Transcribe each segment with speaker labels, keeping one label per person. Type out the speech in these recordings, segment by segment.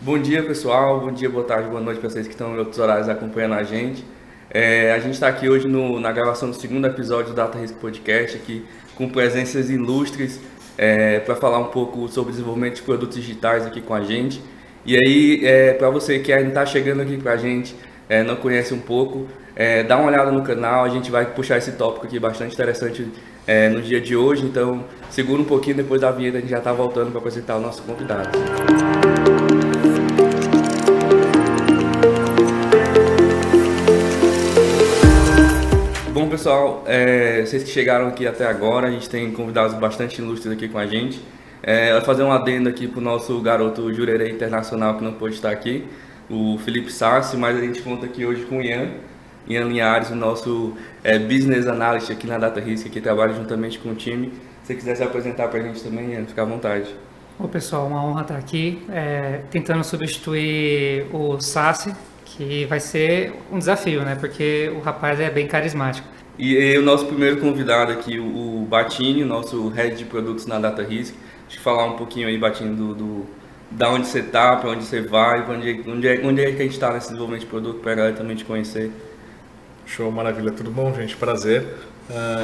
Speaker 1: Bom dia, pessoal. Bom dia, boa tarde, boa noite para vocês que estão em outros horários acompanhando a gente. A gente está aqui hoje na gravação do segundo episódio do Data Risk Podcast, aqui com presenças ilustres para falar um pouco sobre desenvolvimento de produtos digitais aqui com a gente. E aí, para você que ainda está chegando aqui com a gente, não conhece um pouco, dá uma olhada no canal. A gente vai puxar esse tópico aqui bastante interessante no dia de hoje. Então, segura um pouquinho, depois da vinheta a gente já está voltando para apresentar o nosso convidado. Bom, pessoal, vocês que chegaram aqui até agora, a gente tem convidados bastante ilustres aqui com a gente. Vai fazer um adendo aqui para o nosso garoto jurerê internacional que não pôde estar aqui, o Felipe Sassi, mas a gente conta aqui hoje com o Ian Linhares, o nosso Business Analyst aqui na Data Risk, que trabalha juntamente com o time. Se você quiser se apresentar para a gente também, Ian, fica à vontade.
Speaker 2: Oi, pessoal, uma honra estar aqui, tentando substituir o Sassi, que vai ser um desafio, né? Porque o rapaz é bem carismático.
Speaker 1: E o nosso primeiro convidado aqui, o Batini, nosso Head de Produtos na Data Risk. Deixa eu falar um pouquinho aí, Batini, da onde você está, para onde você vai, onde é que a gente está nesse desenvolvimento de produto, para a galera também te conhecer.
Speaker 3: Show, maravilha, tudo bom, gente? Prazer.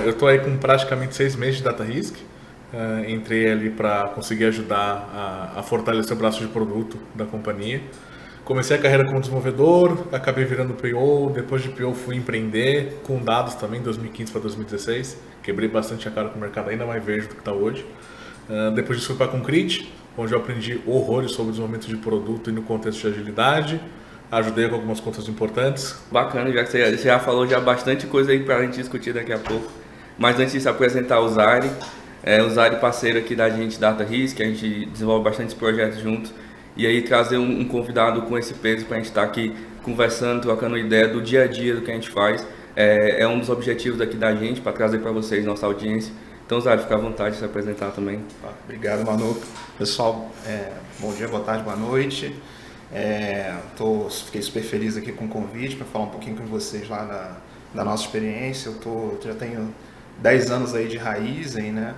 Speaker 3: Eu estou aí com praticamente 6 meses de Data Risk. Entrei ali para conseguir ajudar a fortalecer o braço de produto da companhia. Comecei a carreira como desenvolvedor, acabei virando PO, depois de PO fui empreender, com dados também, 2015 para 2016. Quebrei bastante a cara com o mercado, ainda mais verde do que está hoje. Depois disso fui para a Concrete, onde eu aprendi horrores sobre desenvolvimento de produto e no contexto de agilidade. Ajudei com algumas contas importantes.
Speaker 1: Bacana, já que você já falou já bastante coisa aí para a gente discutir daqui a pouco. Mas antes de se apresentar o Zari, o Zari parceiro aqui da gente, Data Risk, a gente desenvolve bastantes projetos juntos. E aí trazer um convidado com esse peso para a gente estar aqui conversando, trocando ideia do dia a dia do que a gente faz. É um dos objetivos aqui da gente, para trazer para vocês, nossa audiência. Então, Zari, fica à vontade de se apresentar também.
Speaker 4: Obrigado, Manu. Pessoal, bom dia, boa tarde, boa noite. Fiquei super feliz aqui com o convite para falar um pouquinho com vocês lá da nossa experiência. Eu já tenho 10 anos aí de raiz, né?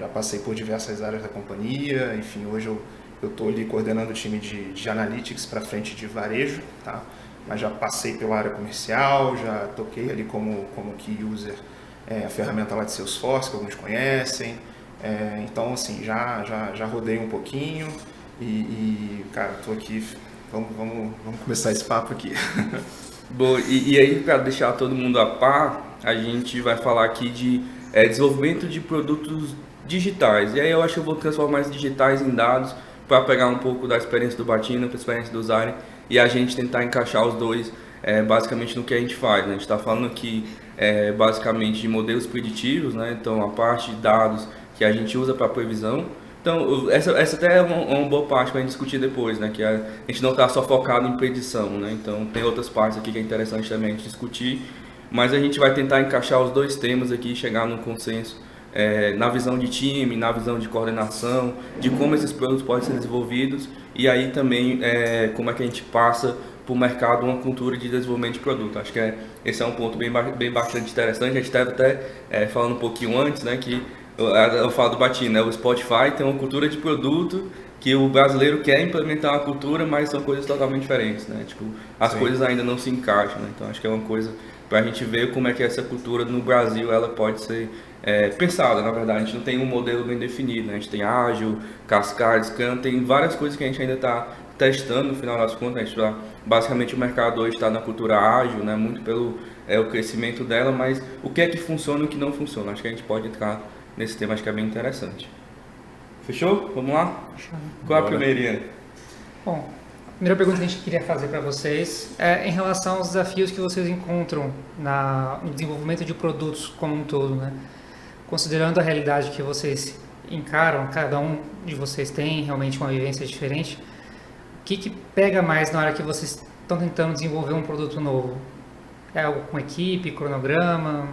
Speaker 4: Já passei por diversas áreas da companhia. Enfim, hoje eu estou ali coordenando o time de Analytics para frente de varejo, tá? Mas já passei pela área comercial, já toquei ali como Key User a ferramenta lá de Salesforce, que alguns conhecem. Então, assim, já rodei um pouquinho e cara, estou aqui, vamos começar esse papo aqui.
Speaker 1: Bom, e aí, para deixar todo mundo a par, a gente vai falar aqui de desenvolvimento de produtos digitais. E aí eu acho que eu vou transformar esses digitais em dados, para pegar um pouco da experiência do Batino, da experiência do Zari, e a gente tentar encaixar os dois basicamente no que a gente faz, né? A gente está falando aqui basicamente de modelos preditivos, né? Então a parte de dados que a gente usa para previsão. Então essa até é uma boa parte para a gente discutir depois, né? Que a gente não está só focado em predição, né? Então tem outras partes aqui que é interessante também a gente discutir, mas a gente vai tentar encaixar os dois temas aqui e chegar num consenso na visão de time, na visão de coordenação, de como esses produtos podem ser desenvolvidos e aí também como é que a gente passa para o mercado uma cultura de desenvolvimento de produto. Acho que esse é um ponto bem bastante interessante. A gente estava até falando um pouquinho antes, né, que eu falo do Batino, né, o Spotify tem uma cultura de produto que o brasileiro quer implementar uma cultura, mas são coisas totalmente diferentes, né? Tipo, as
Speaker 4: Sim.
Speaker 1: coisas ainda não se encaixam, né? Então acho que é uma coisa para a gente ver como é que essa cultura no Brasil ela pode ser pensada. Na verdade, a gente não tem um modelo bem definido, né? A gente tem ágil, cascade, Scrum, tem várias coisas que a gente ainda está testando. No final das contas, a gente basicamente o mercado hoje está na cultura ágil, né? Muito pelo o crescimento dela, mas o que é que funciona e o que não funciona? Acho que a gente pode entrar nesse tema, acho que é bem interessante. Fechou? Vamos lá?
Speaker 2: Fechou.
Speaker 1: Qual é a
Speaker 3: Bora.
Speaker 1: primeirinha?
Speaker 2: Bom, a primeira pergunta que a gente queria fazer para vocês é em relação aos desafios que vocês encontram no desenvolvimento de produtos como um todo, né? Considerando a realidade que vocês encaram, cada um de vocês tem realmente uma vivência diferente, o que pega mais na hora que vocês estão tentando desenvolver um produto novo? É algo com equipe, cronograma?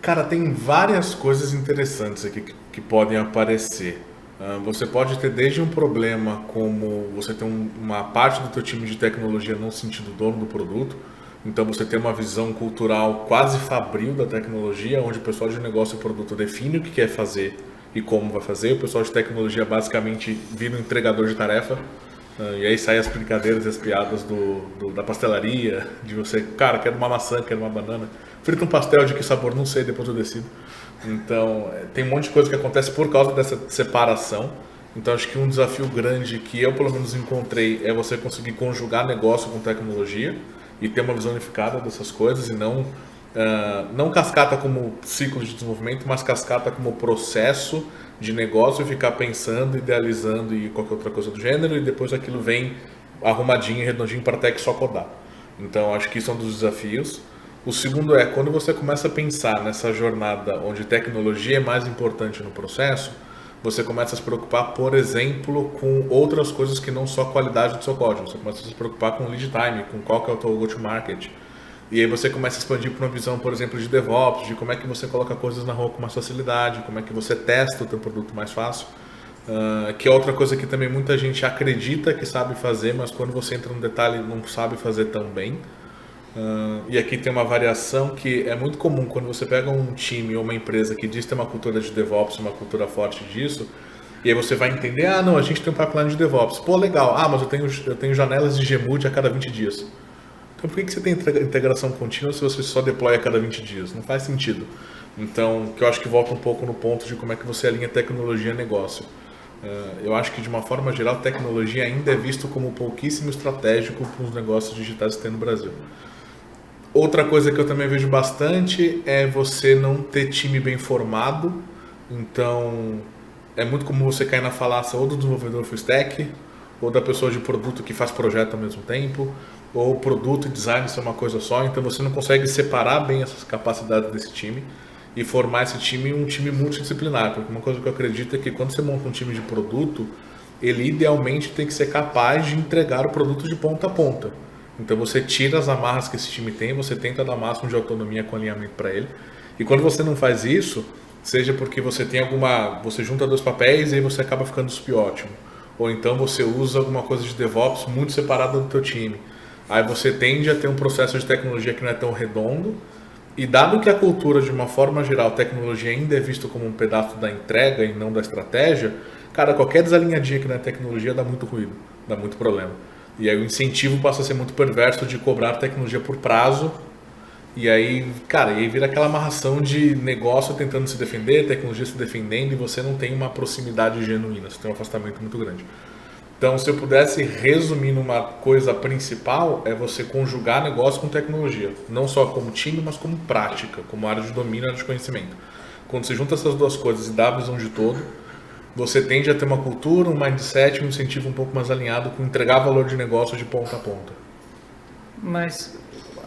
Speaker 3: Cara, tem várias coisas interessantes aqui que podem aparecer. Você pode ter desde um problema como você ter uma parte do teu time de tecnologia não se sentindo dono do produto, então você tem uma visão cultural quase fabril da tecnologia, onde o pessoal de negócio e produto define o que quer fazer e como vai fazer, o pessoal de tecnologia basicamente vira um entregador de tarefa E aí saem as brincadeiras e as piadas da pastelaria, de você, cara, quero uma maçã, quero uma banana. Frita um pastel de que sabor, não sei, depois eu decido. Então, tem um monte de coisa que acontece por causa dessa separação. Então, acho que um desafio grande que eu, pelo menos, encontrei é você conseguir conjugar negócio com tecnologia e ter uma visão unificada dessas coisas e não cascata como ciclo de desenvolvimento, mas cascata como processo de negócio e ficar pensando, idealizando e qualquer outra coisa do gênero, e depois aquilo vem arrumadinho e redondinho para até que só codar. Então, acho que isso é um dos desafios. O segundo é, quando você começa a pensar nessa jornada onde tecnologia é mais importante no processo, você começa a se preocupar, por exemplo, com outras coisas que não só a qualidade do seu código. Você começa a se preocupar com lead time, com qual que é o teu go-to-market. E aí você começa a expandir para uma visão, por exemplo, de DevOps, de como é que você coloca coisas na rua com mais facilidade, como é que você testa o teu produto mais fácil. Que é outra coisa que também muita gente acredita que sabe fazer, mas quando você entra no detalhe não sabe fazer tão bem. E aqui tem uma variação que é muito comum quando você pega um time ou uma empresa que diz ter uma cultura de DevOps, uma cultura forte disso, e aí você vai entender, não, a gente tem um pipeline de DevOps. Pô, legal, mas eu tenho janelas de Gmood a cada 20 dias. Então por que você tem integração contínua se você só deploy a cada 20 dias? Não faz sentido. Então, que eu acho que volta um pouco no ponto de como é que você alinha tecnologia e negócio. Eu acho que de uma forma geral, tecnologia ainda é visto como pouquíssimo estratégico para os negócios digitais que tem no Brasil. Outra coisa que eu também vejo bastante é você não ter time bem formado. Então, é muito comum você cair na falácia ou do desenvolvedor full stack, ou da pessoa de produto que faz projeto ao mesmo tempo, ou produto e design ser uma coisa só. Então, você não consegue separar bem essas capacidades desse time e formar esse time um time multidisciplinar. Porque uma coisa que eu acredito é que quando você monta um time de produto, ele idealmente tem que ser capaz de entregar o produto de ponta a ponta. Então você tira as amarras que esse time tem, você tenta dar o máximo de autonomia com alinhamento para ele. E quando você não faz isso, seja porque você tem você junta dois papéis e aí você acaba ficando ótimo. Ou então você usa alguma coisa de DevOps muito separada do teu time. Aí você tende a ter um processo de tecnologia que não é tão redondo. E dado que a cultura, de uma forma geral, a tecnologia ainda é vista como um pedaço da entrega e não da estratégia, cara, qualquer desalinhadinha que não é tecnologia dá muito ruído, dá muito problema. E aí o incentivo passa a ser muito perverso de cobrar tecnologia por prazo. E aí, cara, vira aquela amarração de negócio tentando se defender, tecnologia se defendendo, e você não tem uma proximidade genuína, você tem um afastamento muito grande. Então, se eu pudesse resumir numa coisa principal, é você conjugar negócio com tecnologia. Não só como time, mas como prática, como área de domínio e área de conhecimento. Quando você junta essas duas coisas e dá a visão de todo, você tende a ter uma cultura, um mindset, um incentivo um pouco mais alinhado com entregar valor de negócio de ponta a ponta.
Speaker 2: Mas,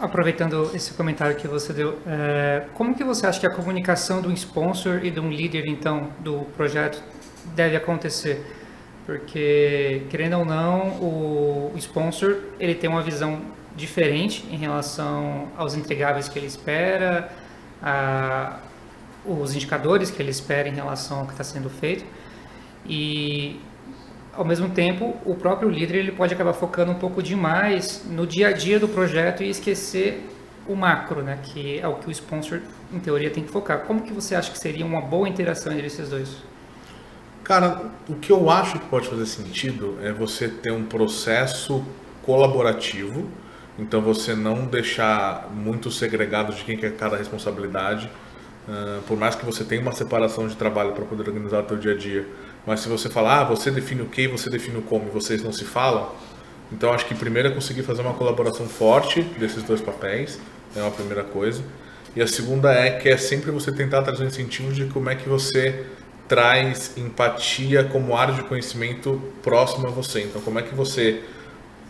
Speaker 2: aproveitando esse comentário que você deu, como que você acha que a comunicação de um sponsor e de um líder, então, do projeto deve acontecer? Porque, querendo ou não, o sponsor ele tem uma visão diferente em relação aos entregáveis que ele espera, os indicadores que ele espera em relação ao que está sendo feito. E, ao mesmo tempo, o próprio líder ele pode acabar focando um pouco demais no dia a dia do projeto e esquecer o macro, né, que é o que o sponsor, em teoria, tem que focar. Como que você acha que seria uma boa interação entre esses dois?
Speaker 3: Cara, o que eu acho que pode fazer sentido é você ter um processo colaborativo, então você não deixar muito segregado de quem quer cada responsabilidade, por mais que você tenha uma separação de trabalho para poder organizar o seu dia a dia, mas se você falar, você define o que, você define o como e vocês não se falam, então acho que primeiro é conseguir fazer uma colaboração forte desses dois papéis, é uma primeira coisa, e a segunda é sempre você tentar trazer incentivos de como é que você traz empatia como área de conhecimento próximo a você. Então, como é que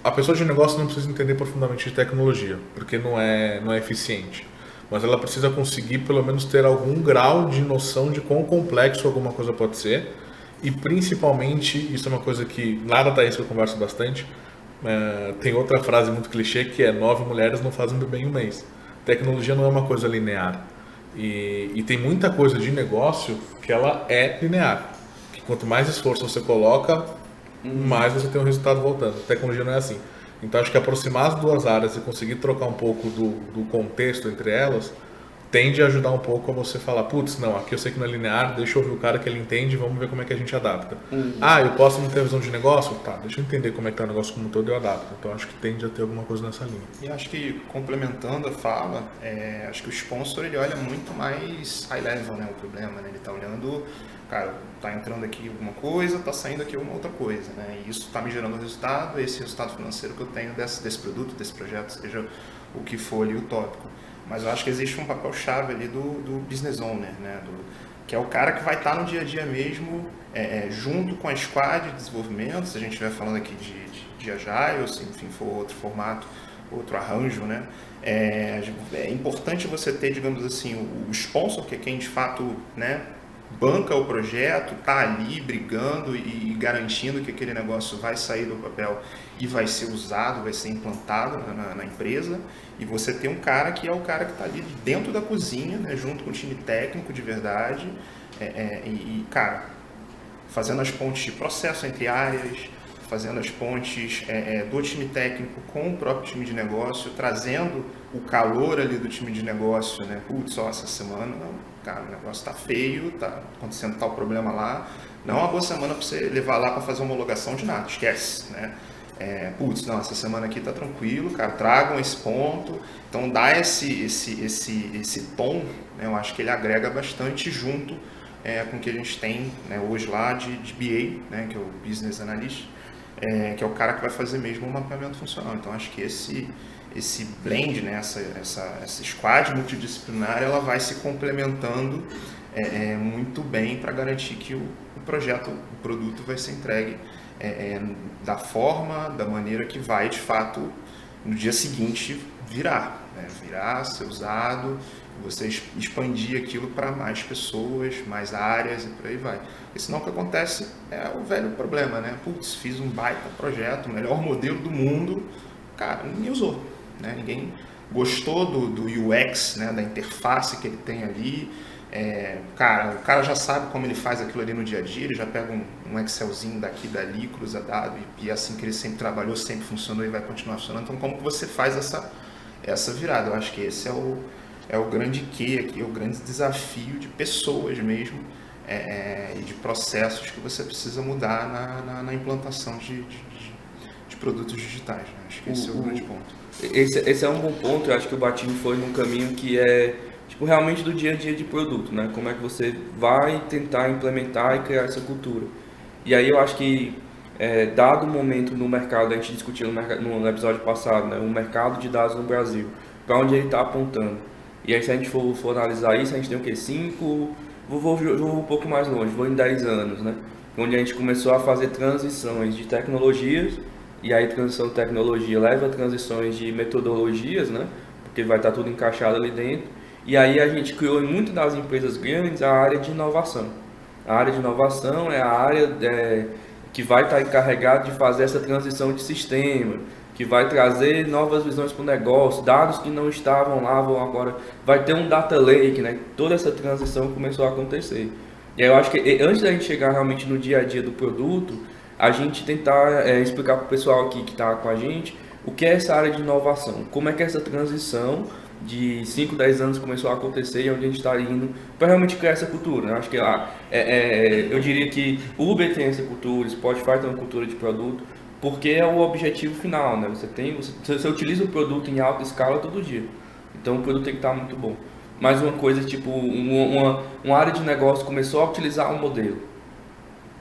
Speaker 3: a pessoa de negócio não precisa entender profundamente de tecnologia, porque não é eficiente. Mas ela precisa conseguir, pelo menos, ter algum grau de noção de quão complexo alguma coisa pode ser. E, principalmente, isso é uma coisa que nada da isso eu converso bastante, tem outra frase muito clichê que é 9 mulheres não fazem do bem um mês. Tecnologia não é uma coisa linear. E tem muita coisa de negócio que ela é linear. Que quanto mais esforço você coloca, mais você tem um resultado voltando. A tecnologia não é assim. Então acho que aproximar as duas áreas e conseguir trocar um pouco do contexto entre elas tende a ajudar um pouco a você falar, putz, não, aqui eu sei que não é linear, deixa eu ouvir o cara que ele entende, vamos ver como é que a gente adapta. Eu posso não ter visão de negócio? Tá, deixa eu entender como é que tá o negócio como um todo e eu adapto. Então acho que tende a ter alguma coisa nessa linha.
Speaker 4: E acho que, complementando a fala, acho que o sponsor ele olha muito mais high level, né, o problema, né? Ele está olhando, cara, tá entrando aqui alguma coisa, tá saindo aqui alguma outra coisa, né? E isso está me gerando resultado, esse resultado financeiro que eu tenho desse produto, desse projeto, seja o que for ali o tópico. Mas eu acho que existe um papel-chave ali do business owner, né? Que é o cara que vai estar no dia a dia mesmo, junto com a squad de desenvolvimento, se a gente estiver falando aqui de Agile, ou se enfim for outro formato, outro arranjo, né? É importante você ter, digamos assim, o sponsor, que é quem de fato, né, banca o projeto, está ali brigando e garantindo que aquele negócio vai sair do papel e vai ser usado, vai ser implantado na empresa. E você tem um cara que é o cara que está ali dentro da cozinha, né, junto com o time técnico de verdade, cara, fazendo as pontes de processo entre áreas, fazendo as pontes do time técnico com o próprio time de negócio, trazendo o calor ali do time de negócio, né? Putz, essa semana, cara, o negócio está feio, está acontecendo tal problema lá, não é uma boa semana para você levar lá para fazer homologação de nada, esquece, né? Essa semana aqui tá tranquilo, cara, tragam esse ponto, então dá esse tom, né? Eu acho que ele agrega bastante junto com o que a gente tem, né, hoje lá de BA, né, que é o Business Analyst, que é o cara que vai fazer mesmo um mapeamento funcional. Então acho que esse blend, né, essa squad multidisciplinar, ela vai se complementando muito bem para garantir que o projeto, o produto vai ser entregue da forma, da maneira que vai de fato no dia seguinte virar, né? Virar, ser usado, você expandir aquilo para mais pessoas, mais áreas e por aí vai. Porque senão o que acontece é o velho problema, né? Putz, fiz um baita projeto, o melhor modelo do mundo, cara, ninguém usou, né? Ninguém gostou do UX, né? Da interface que ele tem ali. O cara já sabe como ele faz aquilo ali no dia a dia, ele já pega um Excelzinho daqui, dali, cruza dado, e assim que ele sempre trabalhou, sempre funcionou e vai continuar funcionando. Então, como que você faz essa virada? Eu acho que esse é o grande quê aqui, é o grande desafio de pessoas mesmo, e de processos que você precisa mudar na implantação de produtos digitais, né? Acho que esse é o grande ponto.
Speaker 1: Esse é um bom ponto. Eu acho que o Batini foi num caminho que é realmente do dia a dia de produto, né? Como é que você vai tentar implementar e criar essa cultura. E aí eu acho que, dado o momento no mercado, a gente discutiu no episódio passado, né? O mercado de dados no Brasil, para onde ele está apontando. E aí se a gente for analisar isso, a gente tem o quê? Vou um pouco mais longe, vou em 10 anos, né? Onde a gente começou a fazer transições de tecnologias, e aí transição de tecnologia leva a transições de metodologias, né? Porque vai estar tudo encaixado ali dentro. E aí a gente criou em muitas das empresas grandes a área de inovação. A área de inovação é a área que vai estar encarregada de fazer essa transição de sistema, que vai trazer novas visões para o negócio, dados que não estavam lá vão agora, vai ter um data lake, né? Toda essa transição começou a acontecer. E aí eu acho que antes da gente chegar realmente no dia a dia do produto, a gente tentar explicar para o pessoal aqui que está com a gente o que é essa área de inovação, como é que essa transição de 5, 10 anos começou a acontecer e onde a gente está indo para realmente criar essa cultura, né? Acho que eu diria que o Uber tem essa cultura, Spotify tem uma cultura de produto, porque é o objetivo final, né? Você utiliza o produto em alta escala todo dia, então o produto tem que estar muito bom. Mas uma coisa tipo, uma área de negócio começou a utilizar um modelo,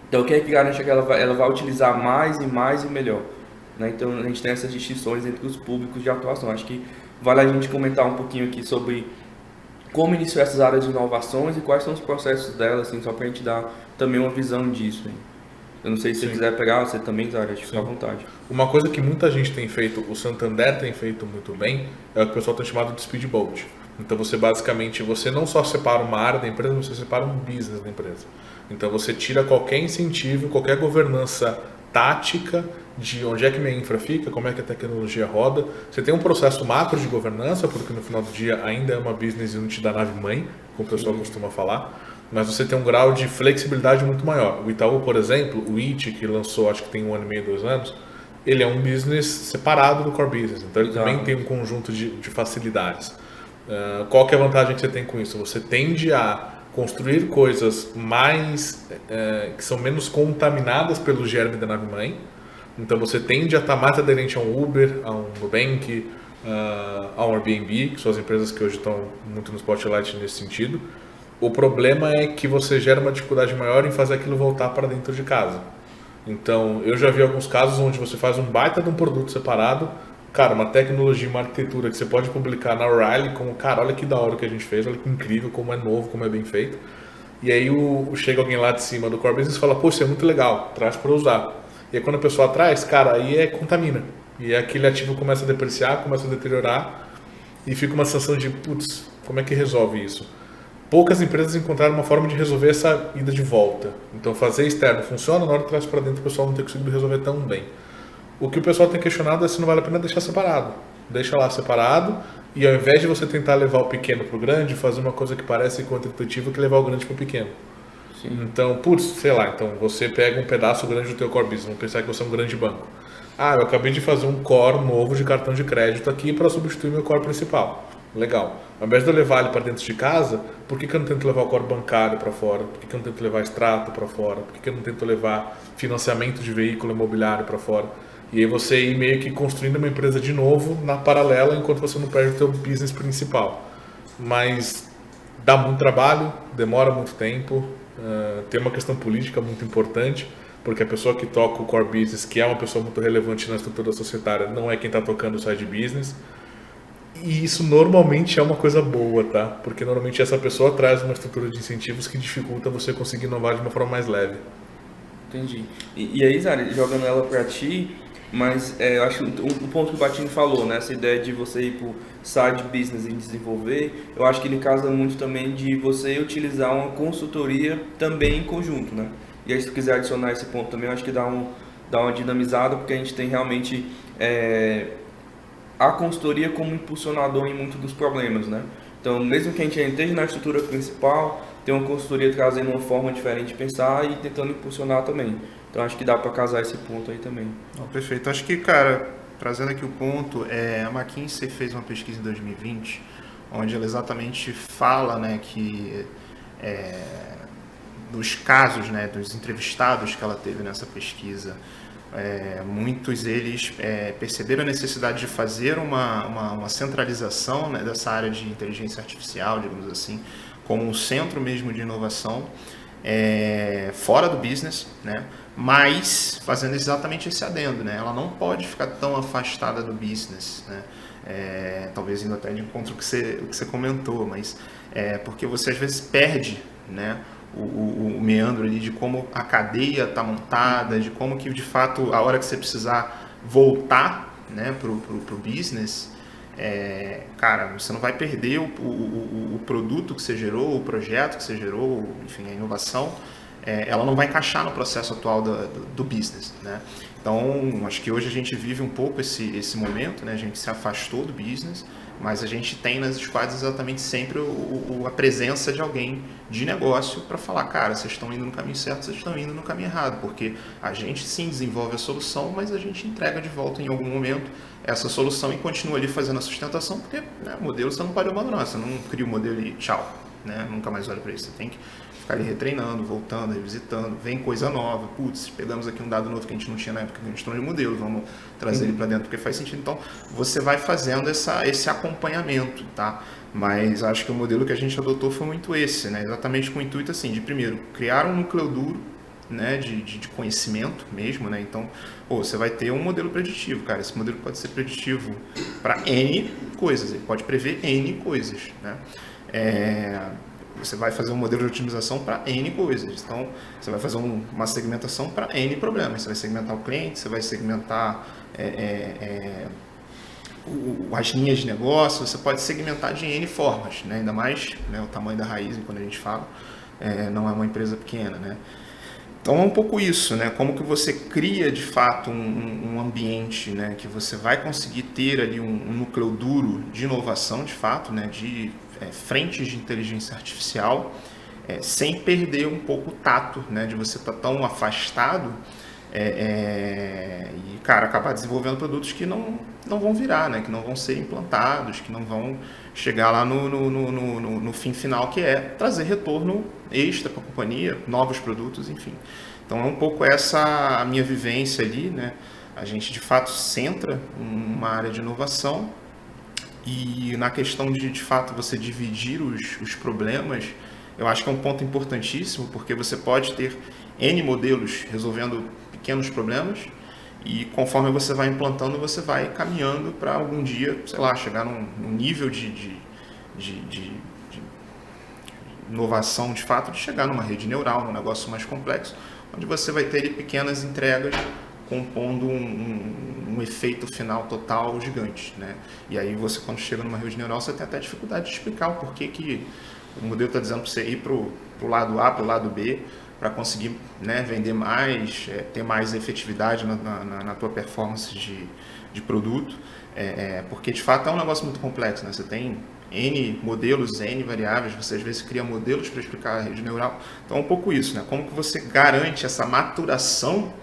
Speaker 1: então o que é que garante que ela vai utilizar mais e mais e melhor, né? Então a gente tem essas distinções entre os públicos de atuação. Acho que vale a gente comentar um pouquinho aqui sobre como iniciou essas áreas de inovações e quais são os processos delas, assim, só para a gente dar também uma visão disso. Hein? Eu não sei se você quiser pegar, você também, Zara, fica à vontade.
Speaker 3: Uma coisa que muita gente tem feito, o Santander tem feito muito bem, é o que o pessoal tem chamado de speedboat. Então você basicamente, você não só separa uma área da empresa, você separa um business da empresa. Então você tira qualquer incentivo, qualquer governança tática de onde é que minha infra fica, como é que a tecnologia roda. Você tem um processo macro de governança, porque no final do dia ainda é uma business unit da nave mãe, como o pessoal costuma falar, mas você tem um grau de flexibilidade muito maior. O Itaú, por exemplo, o IT, que lançou acho que tem 1 ano e meio, 2 anos, ele é um business separado do core business, então ele também tem um conjunto de facilidades. Qual que é a vantagem que você tem com isso? Você tende a construir coisas mais que são menos contaminadas pelo germe da nave-mãe. Então você tende a estar mais aderente a um Uber, a um Nubank, a um Airbnb, que são as empresas que hoje estão muito no spotlight nesse sentido. O problema é que você gera uma dificuldade maior em fazer aquilo voltar para dentro de casa. Então, eu já vi alguns casos onde você faz um baita de um produto separado, cara, uma tecnologia, uma arquitetura que você pode publicar na O'Reilly como, cara, olha que da hora que a gente fez, olha que incrível, como é novo, como é bem feito. E aí chega alguém lá de cima do core business e fala, pô, isso é muito legal, traz para usar. E aí quando a pessoa traz, cara, aí contamina. E aquele ativo começa a depreciar, começa a deteriorar e fica uma sensação de, putz, como é que resolve isso? Poucas empresas encontraram uma forma de resolver essa ida de volta. Então fazer externo funciona, na hora que traz para dentro o pessoal não tem conseguido resolver tão bem. O que o pessoal tem questionado é se não vale a pena deixar separado. Deixa lá separado e ao invés de você tentar levar o pequeno para o grande, fazer uma coisa que parece contra-intuitiva que levar o grande para o pequeno. Sim. Então, putz, sei lá, então você pega um pedaço grande do teu core business, vamos pensar que você é um grande banco. Ah, eu acabei de fazer um core novo de cartão de crédito aqui para substituir meu core principal. Legal. Ao invés de eu levar ele para dentro de casa, por que eu não tento levar o core bancário para fora? Por que eu não tento levar extrato para fora? Por que eu não tento levar financiamento de veículo imobiliário para fora? E aí você ir meio que construindo uma empresa de novo na paralela enquanto você não perde o teu business principal. Mas dá muito trabalho, demora muito tempo, tem uma questão política muito importante, porque a pessoa que toca o core business, que é uma pessoa muito relevante na estrutura societária, não é quem está tocando o side business. E isso normalmente é uma coisa boa, tá? Porque normalmente essa pessoa traz uma estrutura de incentivos que dificulta você conseguir inovar de uma forma mais leve.
Speaker 1: Entendi. E aí, Zari, jogando ela para ti, mas eu acho o ponto que o Batini falou, né? Essa ideia de você ir pro side business e desenvolver, eu acho que ele casa muito também de você utilizar uma consultoria também em conjunto, né? E aí, se tu quiser adicionar esse ponto também, eu acho que dá uma dinamizada, porque a gente tem realmente a consultoria como impulsionador em muitos dos problemas, né? Então, mesmo que a gente esteja na estrutura principal, tem uma consultoria trazendo uma forma diferente de pensar e tentando impulsionar também. Então, acho que dá para casar esse ponto aí também.
Speaker 4: Perfeito. Acho que, cara, trazendo aqui o ponto, a McKinsey fez uma pesquisa em 2020, onde ela exatamente fala, né, que dos casos, né, dos entrevistados que ela teve nessa pesquisa, muitos deles perceberam a necessidade de fazer uma centralização, né, dessa área de inteligência artificial, digamos assim, como um centro mesmo de inovação, fora do business, né, mas fazendo exatamente esse adendo, né, ela não pode ficar tão afastada do business, né, talvez indo até de encontro o que você comentou, mas porque você às vezes perde, né, o meandro ali de como a cadeia está montada, de como que de fato a hora que você precisar voltar, né, pro business, cara, você não vai perder o produto que você gerou, o projeto que você gerou, enfim, a inovação, ela não vai encaixar no processo atual do business, né? Então, acho que hoje a gente vive um pouco esse momento, né? A gente se afastou do business, mas a gente tem nas squads exatamente sempre a presença de alguém de negócio para falar, cara, vocês estão indo no caminho certo, vocês estão indo no caminho errado, porque a gente sim desenvolve a solução, mas a gente entrega de volta em algum momento essa solução e continua ali fazendo a sustentação, porque, né, o modelo você não pode abandonar, você não cria o modelo e tchau, né, nunca mais olha para isso, você tem que ficar ali retreinando, voltando, revisitando, vem coisa nova, putz, pegamos aqui um dado novo que a gente não tinha na época que a gente trouxe de modelo, vamos trazer ele para dentro porque faz sentido. Então, você vai fazendo esse acompanhamento, tá? Mas acho que o modelo que a gente adotou foi muito esse, né? Exatamente com o intuito, assim, de primeiro, criar um núcleo duro, né, de conhecimento mesmo, né? Então, você vai ter um modelo preditivo, cara. Esse modelo pode ser preditivo para N coisas, ele pode prever N coisas, né? Você vai fazer um modelo de otimização para N coisas. Então, você vai fazer uma segmentação para N problemas. Você vai segmentar o cliente, você vai segmentar as linhas de negócio, você pode segmentar de N formas, né? Ainda mais, né, o tamanho da raiz, quando a gente fala, não é uma empresa pequena, né? Então, é um pouco isso, né? Como que você cria, de fato, um ambiente, né, que você vai conseguir ter ali um núcleo duro de inovação, de fato, né, de frentes de inteligência artificial, sem perder um pouco o tato, né, de você estar tão afastado E, cara, acabar desenvolvendo produtos que não vão virar, né? Que não vão ser implantados, que não vão chegar lá no fim final, que é trazer retorno extra para a companhia, novos produtos, enfim. Então é um pouco essa a minha vivência ali, né? A gente de fato centra uma área de inovação e na questão de fato você dividir os problemas, eu acho que é um ponto importantíssimo, porque você pode ter N modelos resolvendo pequenos problemas e conforme você vai implantando, você vai caminhando para algum dia, sei lá, chegar num nível de inovação de fato, de chegar numa rede neural, num negócio mais complexo, onde você vai ter pequenas entregas compondo um efeito final total gigante, né? E aí você, quando chega numa rede neural, você tem até dificuldade de explicar o porquê que o modelo está dizendo para você ir para o lado A, para o lado B, para conseguir, né, vender mais, ter mais efetividade na tua performance de produto, porque de fato é um negócio muito complexo, né? Você tem N modelos, N variáveis, você às vezes cria modelos para explicar a rede neural, então é um pouco isso, né? Como que você garante essa maturação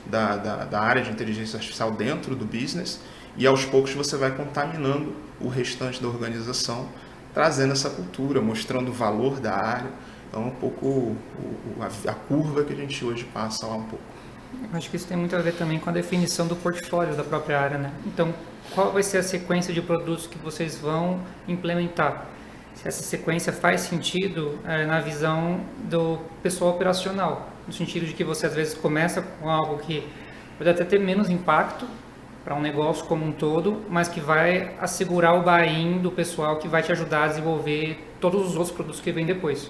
Speaker 4: da área de inteligência artificial dentro do business e aos poucos você vai contaminando o restante da organização, trazendo essa cultura, mostrando o valor da área. Então, um pouco a curva que a gente hoje passa lá um pouco.
Speaker 2: Acho que isso tem muito a ver também com a definição do portfólio da própria área, né? Então, qual vai ser a sequência de produtos que vocês vão implementar? Se essa sequência faz sentido na visão do pessoal operacional, no sentido de que você às vezes começa com algo que pode até ter menos impacto para um negócio como um todo, mas que vai assegurar o buy-in do pessoal que vai te ajudar a desenvolver todos os outros produtos que vêm depois.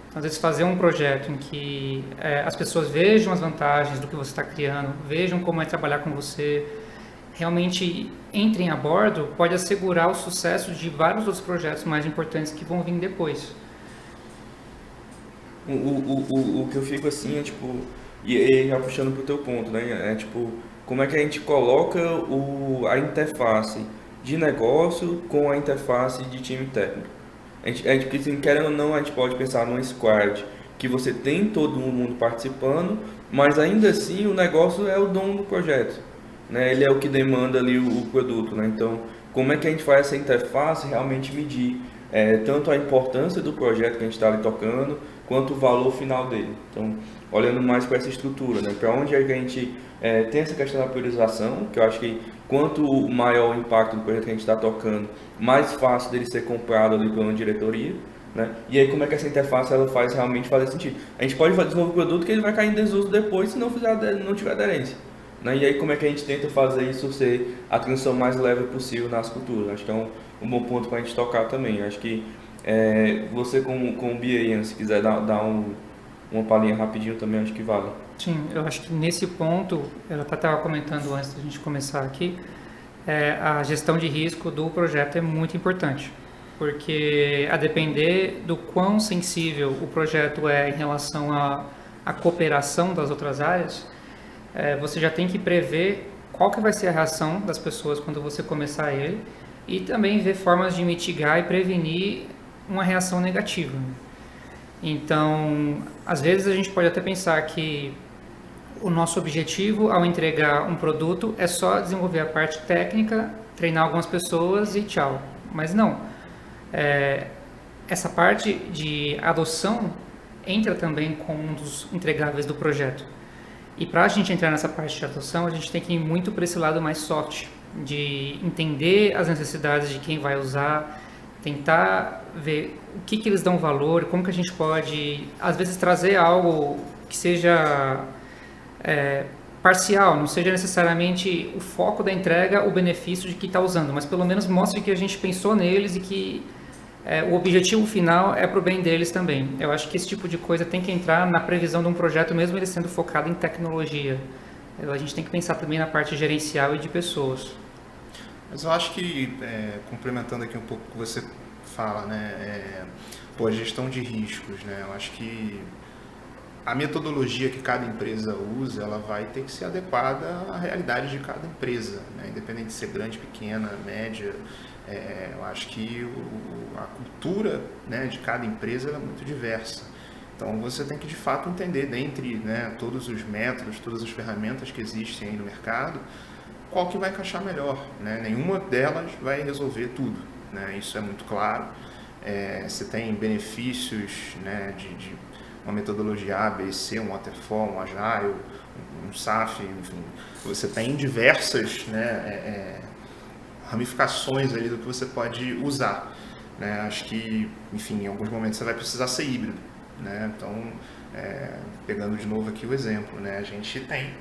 Speaker 2: Então, às vezes, fazer um projeto em que as pessoas vejam as vantagens do que você está criando, vejam como é trabalhar com você, realmente entrem a bordo, pode assegurar o sucesso de vários outros projetos mais importantes que vão vir depois.
Speaker 1: O que eu fico assim é tipo, e já puxando pro teu ponto, né? É tipo, como é que a gente coloca a interface de negócio com a interface de time técnico? A gente, porque, assim, querendo ou não, a gente pode pensar numa squad que você tem todo mundo participando, mas ainda assim o negócio é o dono do projeto, né? Ele é o que demanda ali o produto, né? Então, como é que a gente faz essa interface realmente medir tanto a importância do projeto que a gente está ali tocando, quanto o valor final dele? Então, olhando mais para essa estrutura, né? Para onde é que a gente tem essa questão da priorização, que eu acho que quanto maior o impacto do projeto que a gente está tocando, mais fácil dele ser comprado ali pela diretoria, né? E aí como é que essa interface ela faz realmente fazer sentido? A gente pode desenvolver um produto que ele vai cair em desuso depois se não tiver aderência, né? E aí como é que a gente tenta fazer isso ser a transição mais leve possível nas culturas? Acho que é um bom ponto para a gente tocar também. Acho que você com o BA, se quiser dar uma palhinha rapidinho também, acho que vale.
Speaker 2: Sim, eu acho que nesse ponto, eu até estava comentando antes da gente começar aqui, a gestão de risco do projeto é muito importante, porque a depender do quão sensível o projeto é em relação à cooperação das outras áreas, você já tem que prever qual que vai ser a reação das pessoas quando você começar ele e também ver formas de mitigar e prevenir uma reação negativa. Então, às vezes a gente pode até pensar que o nosso objetivo ao entregar um produto é só desenvolver a parte técnica, treinar algumas pessoas e tchau. Mas não. Essa parte de adoção entra também como um dos entregáveis do projeto. E para a gente entrar nessa parte de adoção, a gente tem que ir muito para esse lado mais soft, de entender as necessidades de quem vai usar, tentar ver o que eles dão valor, como que a gente pode, às vezes, trazer algo que seja parcial, não seja necessariamente o foco da entrega, o benefício de quem está usando, mas pelo menos mostre que a gente pensou neles e que o objetivo final é para o bem deles também. Eu acho que esse tipo de coisa tem que entrar na previsão de um projeto, mesmo ele sendo focado em tecnologia. A gente tem que pensar também na parte gerencial e de pessoas.
Speaker 4: Mas eu acho que, complementando aqui um pouco o que você fala, né, a gestão de riscos, né, eu acho que a metodologia que cada empresa usa, ela vai ter que ser adequada à realidade de cada empresa, né, independente de ser grande, pequena, média. Eu acho que a cultura, né, de cada empresa é muito diversa. Então você tem que de fato entender dentre, né, todos os métodos, todas as ferramentas que existem aí no mercado, qual que vai encaixar melhor, né? Nenhuma delas vai resolver tudo, né? Isso é muito claro. Você tem benefícios, né, de uma metodologia A, B, C, um Waterfall, um Agile, um SAF, enfim. Você tem diversas, né, ramificações ali do que você pode usar, né? Acho que, enfim, em alguns momentos você vai precisar ser híbrido, né? Então, pegando de novo aqui o exemplo, né? A gente tem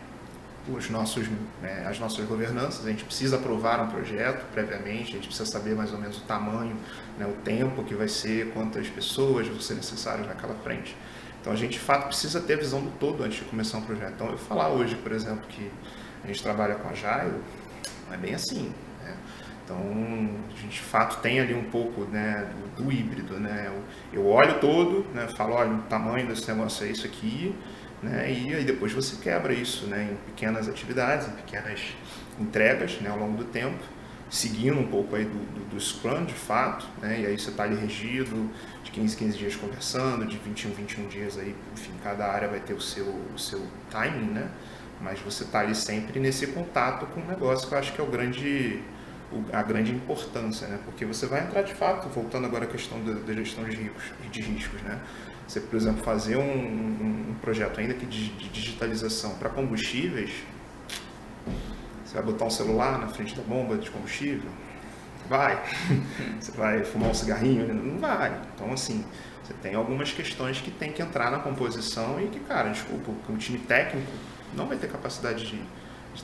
Speaker 4: as nossas governanças, a gente precisa aprovar um projeto previamente, a gente precisa saber mais ou menos o tamanho, né, o tempo que vai ser, quantas pessoas vão ser necessárias naquela frente. Então a gente de fato precisa ter a visão do todo antes de começar um projeto. Então eu falar hoje, por exemplo, que a gente trabalha com Agile, não é bem assim, né? Então a gente de fato tem ali um pouco, né, do híbrido, né? Eu olho todo, né, falo, olha, o tamanho desse negócio é isso aqui, né, e aí depois você quebra isso, né, em pequenas atividades, em pequenas entregas, né, ao longo do tempo, seguindo um pouco aí do Scrum de fato, né, e aí você está ali regido de 15 dias conversando, de 21 dias aí, enfim, cada área vai ter o seu timing, né, mas você está ali sempre nesse contato com o negócio, que eu acho que é a grande importância, né, porque você vai entrar de fato, voltando agora à questão da gestão de riscos, né. Você, por exemplo, fazer um projeto ainda que de digitalização para combustíveis, você vai botar um celular na frente da bomba de combustível? Vai. Você vai fumar um cigarrinho? Não vai. Então, assim, você tem algumas questões que tem que entrar na composição e que, cara, desculpa, o time técnico não vai ter capacidade de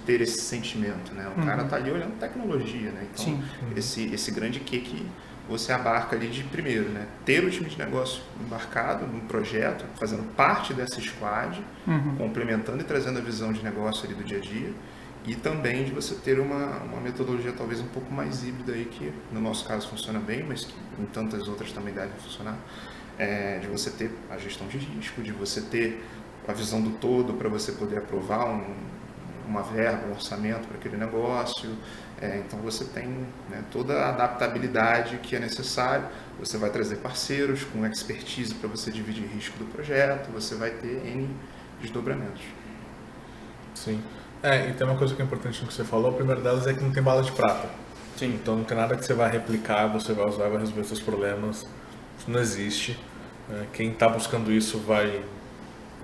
Speaker 4: ter esse sentimento, né? O cara tá ali olhando tecnologia, né? Então, esse grande que você abarca ali de primeiro, né? Ter o time de negócio embarcado no projeto, fazendo parte dessa squad, complementando e trazendo a visão de negócio ali do dia a dia, e também de você ter uma metodologia talvez um pouco mais híbrida aí, que no nosso caso funciona bem, mas que em tantas outras também devem funcionar, de você ter a gestão de risco, de você ter a visão do todo para você poder aprovar uma verba, um orçamento para aquele negócio. Então você tem, né, toda a adaptabilidade que é necessário, você vai trazer parceiros com expertise para você dividir risco do projeto, você vai ter N desdobramentos.
Speaker 3: Sim. E tem uma coisa que é importante no que você falou, a primeira delas é que não tem bala de prata.
Speaker 1: Sim.
Speaker 3: Então não tem nada que você vai replicar, você vai usar, vai resolver seus problemas. Isso não existe. Quem está buscando isso vai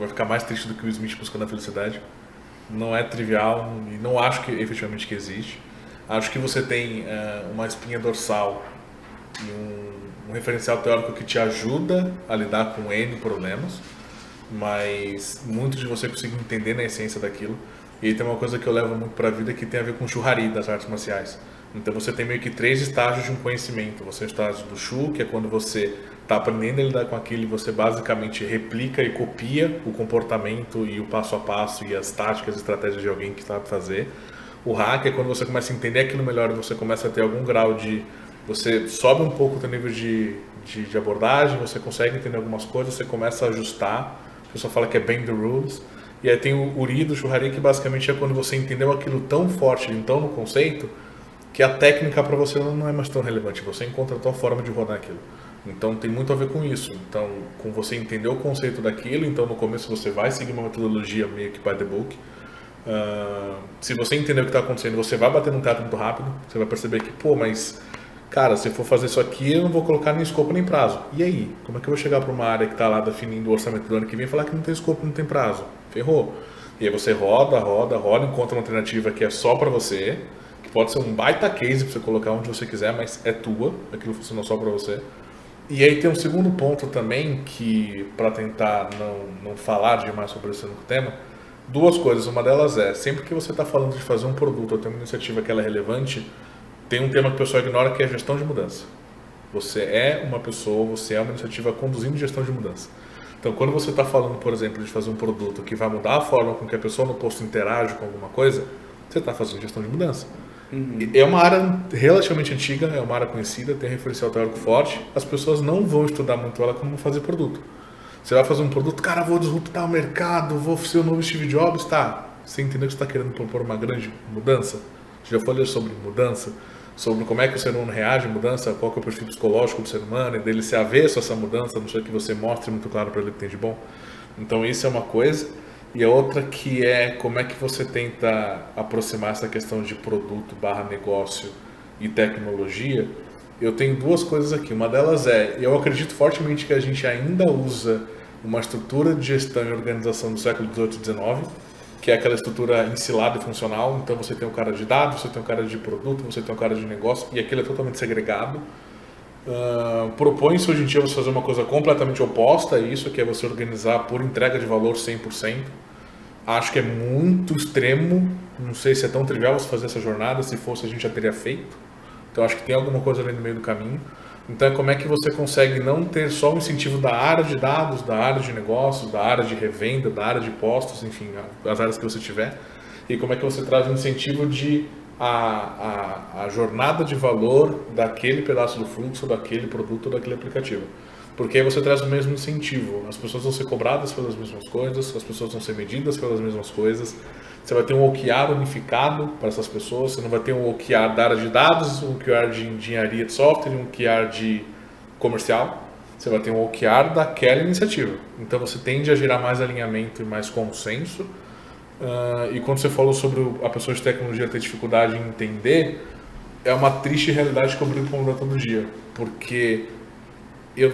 Speaker 3: ficar mais triste do que o Smith buscando a felicidade. Não é trivial e não acho que efetivamente que existe. Acho que você tem uma espinha dorsal e um referencial teórico que te ajuda a lidar com N problemas, mas muito de você conseguir entender na essência daquilo. E aí tem uma coisa que eu levo muito para a vida que tem a ver com o churrari das artes marciais. Então você tem meio que 3 estágios de um conhecimento. Você tem o estágio do Shu, que é quando você está aprendendo a lidar com aquilo e você basicamente replica e copia o comportamento e o passo a passo e as táticas e estratégias de alguém que sabe fazer. O Hack é quando você começa a entender aquilo melhor e você começa a ter algum grau de... Você sobe um pouco o seu nível de abordagem, você consegue entender algumas coisas, você começa a ajustar. A pessoa fala que é bend the rules. E aí tem o Uri do Churrari, que basicamente é quando você entendeu aquilo tão forte, então no conceito, que a técnica para você não é mais tão relevante. Você encontra a tua forma de rodar aquilo. Então tem muito a ver com isso. Então, com você entender o conceito daquilo, então no começo você vai seguir uma metodologia meio que by the book. Se você entender o que está acontecendo, você vai bater num teto muito rápido. Você vai perceber que, mas cara, se eu for fazer isso aqui, eu não vou colocar nem escopo nem prazo. E aí? Como é que eu vou chegar para uma área que está lá definindo o orçamento do ano que vem e falar que não tem escopo, não tem prazo? Ferrou. E aí você roda, encontra uma alternativa que é só para você, que pode ser um baita case para você colocar onde você quiser, mas é tua, aquilo funciona só para você. E aí tem um segundo ponto também, que para tentar não falar demais sobre esse tema, 2 coisas. Uma delas é, sempre que você está falando de fazer um produto ou ter uma iniciativa que ela é relevante, tem um tema que o pessoal ignora, que é a gestão de mudança. Você é uma pessoa, você é uma iniciativa conduzindo gestão de mudança. Então, quando você está falando, por exemplo, de fazer um produto que vai mudar a forma com que a pessoa no posto interage com alguma coisa, você está fazendo gestão de mudança. É uma área relativamente antiga, é uma área conhecida, tem referencial teórico forte, as pessoas não vão estudar muito ela como fazer produto. Você vai fazer um produto, cara, vou disruptar o mercado, vou ser o novo Steve Jobs, tá? Você entendeu que você está querendo propor uma grande mudança? Você já falou sobre mudança? sobre como é que o ser humano reage à mudança, qual que é o perfil psicológico do ser humano, e dele ser avesso a essa mudança, a não ser que você mostre muito claro para ele o que tem de bom. Então isso é uma coisa. E a outra que é como é que você tenta aproximar essa questão de produto / negócio e tecnologia. Eu tenho duas coisas aqui. Uma delas eu acredito fortemente que a gente ainda usa uma estrutura de gestão e organização do século XVIII e XIX, que é aquela estrutura ensilada e funcional. Então você tem um cara de dados, você tem um cara de produto, você tem um cara de negócio, e aquilo é totalmente segregado. Propõe-se hoje em dia você fazer uma coisa completamente oposta a isso, que é você organizar por entrega de valor 100%. Acho que é muito extremo, não sei se é tão trivial você fazer essa jornada, se fosse a gente já teria feito. Então acho que tem alguma coisa ali no meio do caminho. Então como é que você consegue não ter só o incentivo da área de dados, da área de negócios, da área de revenda, da área de postos, enfim, as áreas que você tiver, e como é que você traz um incentivo de a jornada de valor daquele pedaço do fluxo, daquele produto, daquele aplicativo. Porque aí você traz o mesmo incentivo. As pessoas vão ser cobradas pelas mesmas coisas, as pessoas vão ser medidas pelas mesmas coisas. Você vai ter um OKR unificado para essas pessoas, você não vai ter um OKR da área de dados, um OKR de engenharia de software, um OKR de comercial. Você vai ter um OKR daquela iniciativa. Então você tende a gerar mais alinhamento e mais consenso. E quando você falou sobre a pessoa de tecnologia ter dificuldade em entender, é uma triste realidade que eu brinco com todo dia. Porque eu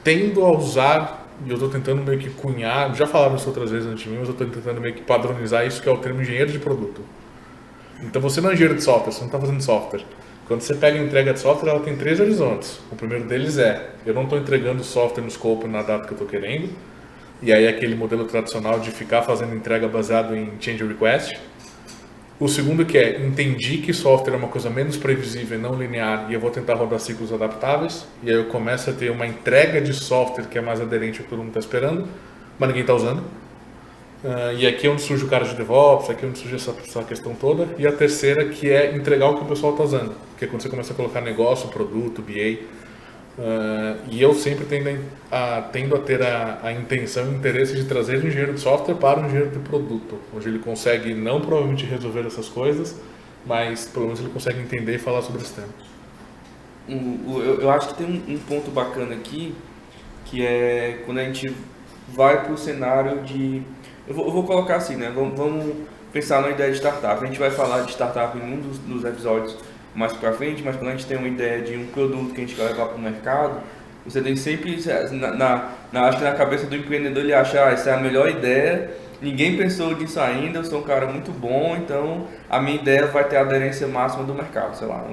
Speaker 3: tendo a usar, e eu estou tentando meio que cunhar, já falaram isso outras vezes antes de mim, mas eu estou tentando meio que padronizar isso, que é o termo engenheiro de produto. Então você não é engenheiro de software, você não está fazendo software. Quando você pega a entrega de software, ela tem 3 horizontes. O primeiro deles eu não estou entregando o software no scope na data que eu estou querendo, e aí aquele modelo tradicional de ficar fazendo entrega baseado em change request. O segundo que entendi que software é uma coisa menos previsível e não linear, e eu vou tentar rodar ciclos adaptáveis, e aí eu começo a ter uma entrega de software que é mais aderente ao que todo mundo está esperando, mas ninguém está usando. E aqui é onde surge o cara de DevOps, aqui é onde surge essa questão toda. E a terceira que é entregar o que o pessoal está usando, que é quando você começa a colocar negócio, produto, BA. E eu sempre tendo a ter a intenção e o interesse de trazer o engenheiro de software para o engenheiro de produto, onde ele consegue não provavelmente resolver essas coisas, mas pelo menos ele consegue entender e falar sobre esse tema.
Speaker 1: Eu acho que tem um ponto bacana aqui, que é quando a gente vai para o cenário de... Eu vou colocar assim, né? Vamos pensar na ideia de startup. A gente vai falar de startup em um dos episódios mais para frente, mas quando a gente tem uma ideia de um produto que a gente vai levar para o mercado, você tem sempre, acho que na cabeça do empreendedor ele acha, essa é a melhor ideia, ninguém pensou nisso ainda, eu sou um cara muito bom, então a minha ideia vai ter a aderência máxima do mercado, sei lá.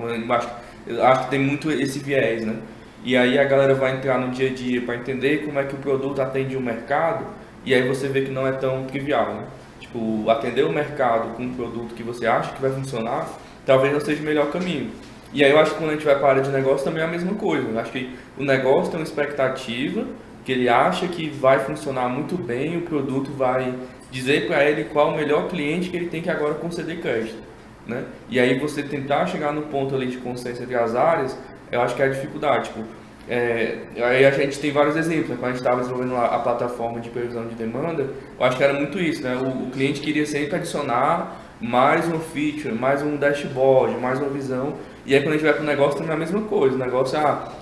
Speaker 1: Eu acho que tem muito esse viés, né? E aí a galera vai entrar no dia a dia para entender como é que o produto atende o mercado, e aí você vê que não é tão trivial, né? Tipo, atender o mercado com um produto que você acha que vai funcionar, talvez não seja o melhor caminho. E aí eu acho que quando a gente vai para a área de negócio também é a mesma coisa. Eu acho que o negócio tem uma expectativa, que ele acha que vai funcionar muito bem, o produto vai dizer para ele qual o melhor cliente que ele tem que agora conceder crédito, né? E aí você tentar chegar no ponto ali de consenso entre as áreas, eu acho que é a dificuldade. Tipo, aí a gente tem vários exemplos, né? Quando a gente estava desenvolvendo a plataforma de previsão de demanda, eu acho que era muito isso, né? O cliente queria sempre adicionar mais um feature, mais um dashboard, mais uma visão. E aí quando a gente vai para o negócio também é a mesma coisa. O negócio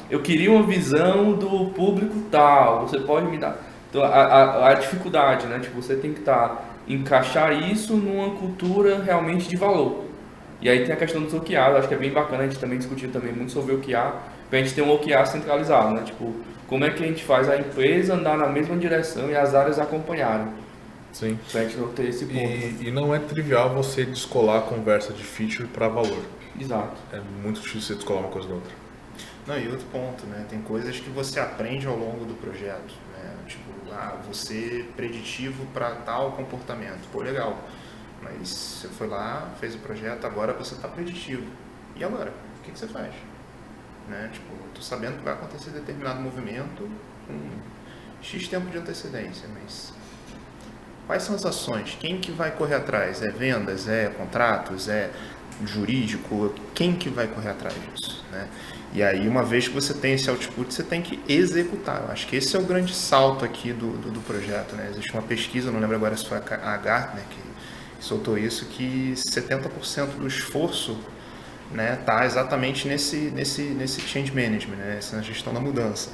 Speaker 1: eu queria uma visão do público tal, você pode me dar. Então a dificuldade, né? Tipo, você tem que encaixar isso numa cultura realmente de valor. E aí tem a questão dos OKRs, acho que é bem bacana, a gente também discutiu também muito sobre o OKR, para a gente ter um OKR centralizado, né? Tipo, como é que a gente faz a empresa andar na mesma direção e as áreas acompanharem.
Speaker 3: Sim.
Speaker 1: Pra gente não ter esse ponto.
Speaker 3: E não é trivial você descolar a conversa de feature para valor.
Speaker 1: Exato.
Speaker 3: É muito difícil você descolar uma coisa da outra.
Speaker 4: Não, e outro ponto, né? Tem coisas que você aprende ao longo do projeto, né? Tipo, você preditivo para tal comportamento. Pô, legal. Mas você foi lá, fez o projeto, agora você está preditivo. E agora? O que você faz? Né? Tipo, tô sabendo que vai acontecer determinado movimento com X tempo de antecedência, mas quais são as ações? Quem que vai correr atrás? É vendas? É contratos? É jurídico? Quem que vai correr atrás disso? Né? E aí, uma vez que você tem esse output, você tem que executar. Eu acho que esse é o grande salto aqui do projeto. Né? Existe uma pesquisa, não lembro agora se foi a Gartner que soltou isso, que 70% do esforço né, tá exatamente nesse change management, né, essa gestão da mudança.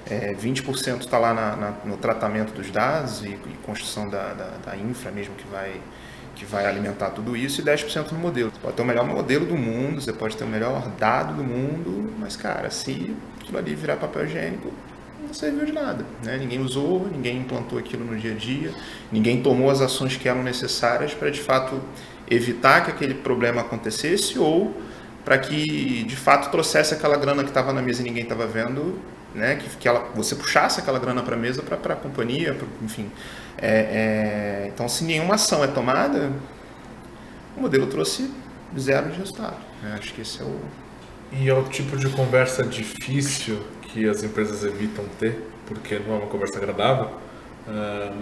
Speaker 4: 20% está lá no tratamento dos dados e construção da infra mesmo que vai alimentar tudo isso, e 10% no modelo. Você pode ter o melhor modelo do mundo, você pode ter o melhor dado do mundo, mas, cara, se aquilo ali virar papel higiênico, não serviu de nada, né? Ninguém usou, ninguém implantou aquilo no dia a dia, ninguém tomou as ações que eram necessárias para, de fato, evitar que aquele problema acontecesse ou para que, de fato, trouxesse aquela grana que estava na mesa e ninguém estava vendo, né? Você puxasse aquela grana para a mesa, para a companhia, enfim. Então, se nenhuma ação é tomada, o modelo trouxe 0 de resultado, né? Acho que esse é o...
Speaker 3: E é o tipo de conversa difícil que as empresas evitam ter, porque não é uma conversa agradável,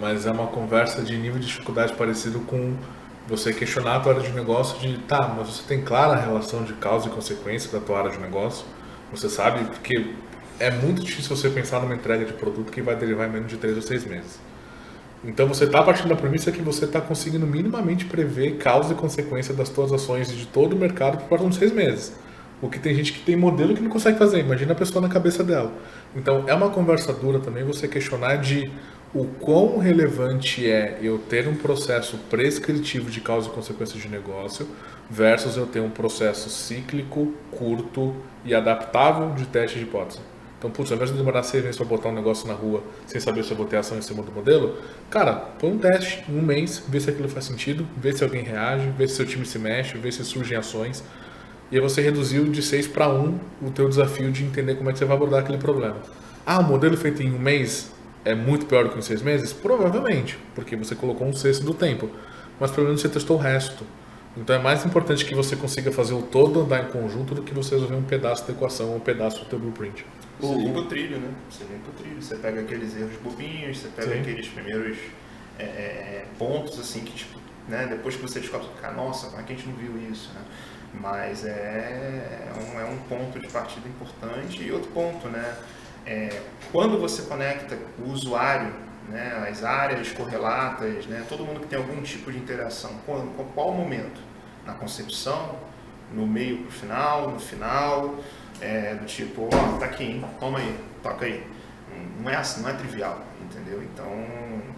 Speaker 3: mas é uma conversa de nível de dificuldade parecido com você questionar a tua área de negócio mas você tem clara a relação de causa e consequência da tua área de negócio, você sabe, porque é muito difícil você pensar numa entrega de produto que vai derivar em menos de 3 ou 6 meses. Então você está partindo da premissa que você está conseguindo minimamente prever causa e consequência das suas ações e de todo o mercado por próximos 6 meses. O que tem gente que tem modelo que não consegue fazer, imagina a pessoa na cabeça dela. Então é uma conversa dura também você questionar de o quão relevante é eu ter um processo prescritivo de causa e consequência de negócio versus eu ter um processo cíclico, curto e adaptável de teste de hipótese. Então, ao invés de demorar 6 meses para botar um negócio na rua sem saber se eu vou ter ação em cima do modelo, cara, põe um teste, 1 mês, vê se aquilo faz sentido, vê se alguém reage, vê se seu time se mexe, vê se surgem ações. E aí você reduziu de 6 para 1 o teu desafio de entender como é que você vai abordar aquele problema. O modelo feito em 1 mês é muito pior do que em 6 meses? Provavelmente, porque você colocou 1/6 do tempo. Mas pelo menos você testou o resto. Então é mais importante que você consiga fazer o todo andar em conjunto do que você resolver um pedaço da equação ou um pedaço do teu blueprint.
Speaker 4: Você limpa o trilho, né? Você pega aqueles erros bobinhos, você pega aqueles primeiros pontos, assim, que, tipo, né? Depois que você descobre, cara, nossa, como é que a gente não viu isso, né? Mas é um ponto de partida importante. E outro ponto, né? Quando você conecta o usuário, né, as áreas correlatas, né, todo mundo que tem algum tipo de interação, qual momento? Na concepção, no meio para o final, no final, do tipo, tá aqui, hein? Toma aí, toca aí. Não é assim, não é trivial, entendeu? Então,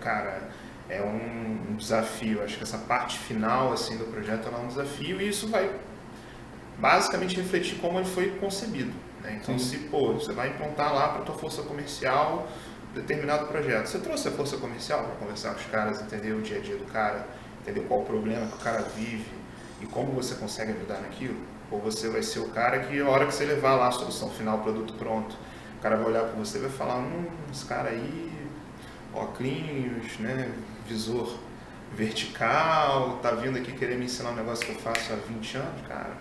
Speaker 4: cara, é um desafio. Acho que essa parte final assim, do projeto é um desafio e isso vai basicamente refletir como ele foi concebido, né? Então, se você vai implantar lá para a tua força comercial determinado projeto, você trouxe a força comercial para conversar com os caras, entender o dia a dia do cara, entender qual o problema que o cara vive e como você consegue ajudar naquilo, ou você vai ser o cara que a hora que você levar lá a solução final, o produto pronto, o cara vai olhar para você e vai falar, esse cara aí, óculos, né, visor vertical, tá vindo aqui querer me ensinar um negócio que eu faço há 20 anos, cara,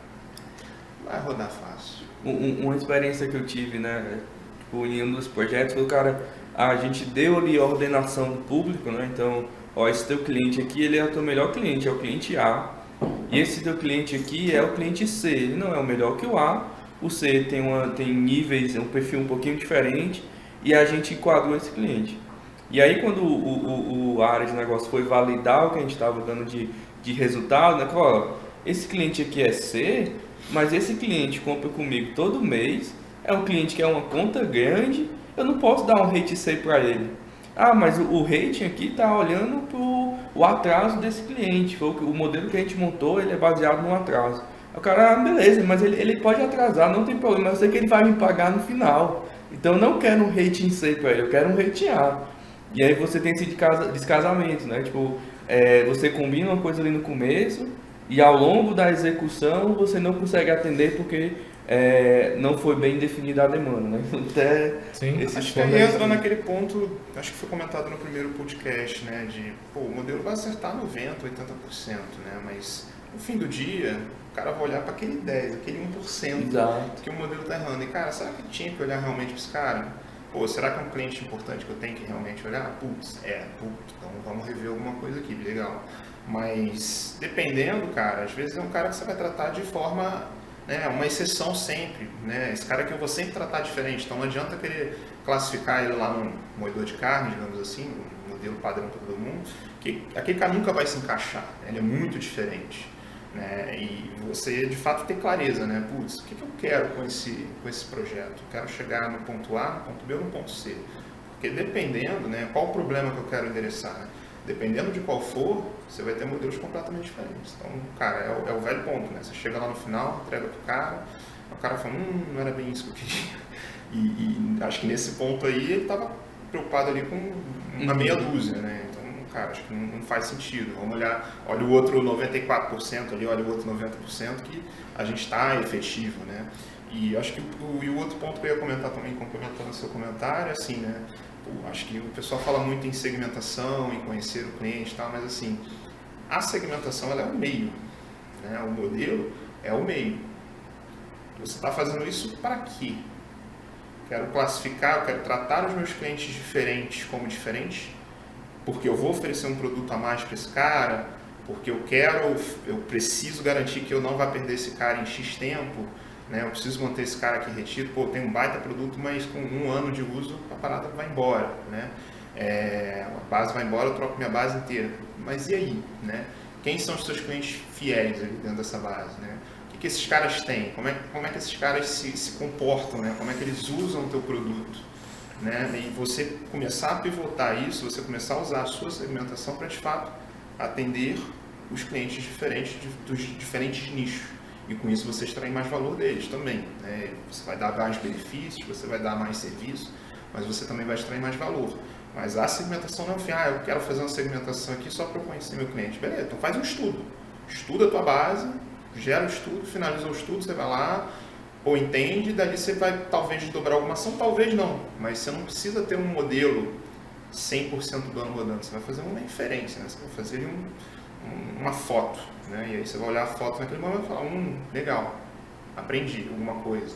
Speaker 4: vai rodar fácil.
Speaker 1: Uma experiência que eu tive, né, tipo, em um dos projetos, foi o cara, a gente deu ali a ordenação do público, né, então, esse teu cliente aqui, ele é o teu melhor cliente, é o cliente A, e esse teu cliente aqui é o cliente C, ele não é o melhor que o C tem níveis, um perfil um pouquinho diferente, e a gente enquadrou esse cliente. E aí quando a área de negócio foi validar o que a gente estava dando de resultado, né, falou, esse cliente aqui é C, mas esse cliente compra comigo todo mês, é um cliente que é uma conta grande, eu não posso dar um rate C para ele. Mas o rating aqui está olhando para o atraso desse cliente, foi o modelo que a gente montou, ele é baseado no atraso. O cara, beleza, mas ele pode atrasar, não tem problema, eu sei que ele vai me pagar no final. Então eu não quero um rating C para ele, eu quero um rating A. E aí você tem esse descasamento, né? Tipo, você combina uma coisa ali no começo e ao longo da execução você não consegue atender porque não foi bem definida a demanda, né?
Speaker 4: Sim, acho que aí entra naquele ponto, acho que foi comentado no primeiro podcast, né? De, o modelo vai acertar 90%, 80%, né? Mas no fim do dia, o cara vai olhar para aquele 10%, aquele 1% Exato. Que o modelo está errando. E, cara, será que tinha que olhar realmente para esse cara? Será que é um cliente importante que eu tenho que realmente olhar? Então vamos rever alguma coisa aqui, legal. Mas, dependendo, cara, às vezes é um cara que você vai tratar de forma, né, uma exceção sempre, né? Esse cara que eu vou sempre tratar diferente, então não adianta querer classificar ele lá no moedor de carne, digamos assim, o modelo padrão para todo mundo, que aquele cara nunca vai se encaixar, ele é muito diferente. né? E você de fato ter clareza, né? Putz, o que eu quero com esse projeto? Eu quero chegar no ponto A, no ponto B ou no ponto C? Porque dependendo, né, qual o problema que eu quero endereçar, né? Dependendo de qual for, você vai ter modelos completamente diferentes. Então, cara, é o velho ponto, né? Você chega lá no final, entrega pro cara, o cara fala, não era bem isso que eu queria. E acho que nesse ponto aí ele estava preocupado ali com uma meia dúzia, né? Então, cara, acho que não faz sentido. Vamos olhar, olha o outro 94% ali, olha o outro 90% que a gente está efetivo, né? E acho que o outro ponto que eu ia comentar também, complementando o seu comentário, assim, né? Acho que o pessoal fala muito em segmentação, em conhecer o cliente e tal, mas assim, a segmentação ela é o meio, né? O modelo é o meio. Você está fazendo isso para quê? Quero classificar, eu quero tratar os meus clientes diferentes como diferentes, porque eu vou oferecer um produto a mais para esse cara, porque eu preciso garantir que eu não vá perder esse cara em X tempo, né? Eu preciso manter esse cara aqui retido, pô, tem um baita produto, mas com 1 ano de uso a parada vai embora, né? A base vai embora, eu troco minha base inteira. Mas e aí, né? Quem são os seus clientes fiéis ali dentro dessa base, né? O que esses caras têm? Como é que esses caras se comportam, né? Como é que eles usam o teu produto, né? E você começar a pivotar isso, você começar a usar a sua segmentação para, de fato, atender os clientes diferentes dos diferentes nichos. E com isso você extrai mais valor deles também, né? Você vai dar mais benefícios, você vai dar mais serviço, mas você também vai extrair mais valor. Mas a segmentação não é eu quero fazer uma segmentação aqui só para eu conhecer meu cliente. Beleza, então faz um estudo. Estuda a tua base, gera o estudo, finaliza o estudo, você vai lá, ou entende, dali você vai talvez desdobrar alguma ação, talvez não. Mas você não precisa ter um modelo 100% do ano rodando, você vai fazer uma inferência, né? Você vai fazer uma foto, né? E aí você vai olhar a foto naquele momento e falar, legal, aprendi alguma coisa.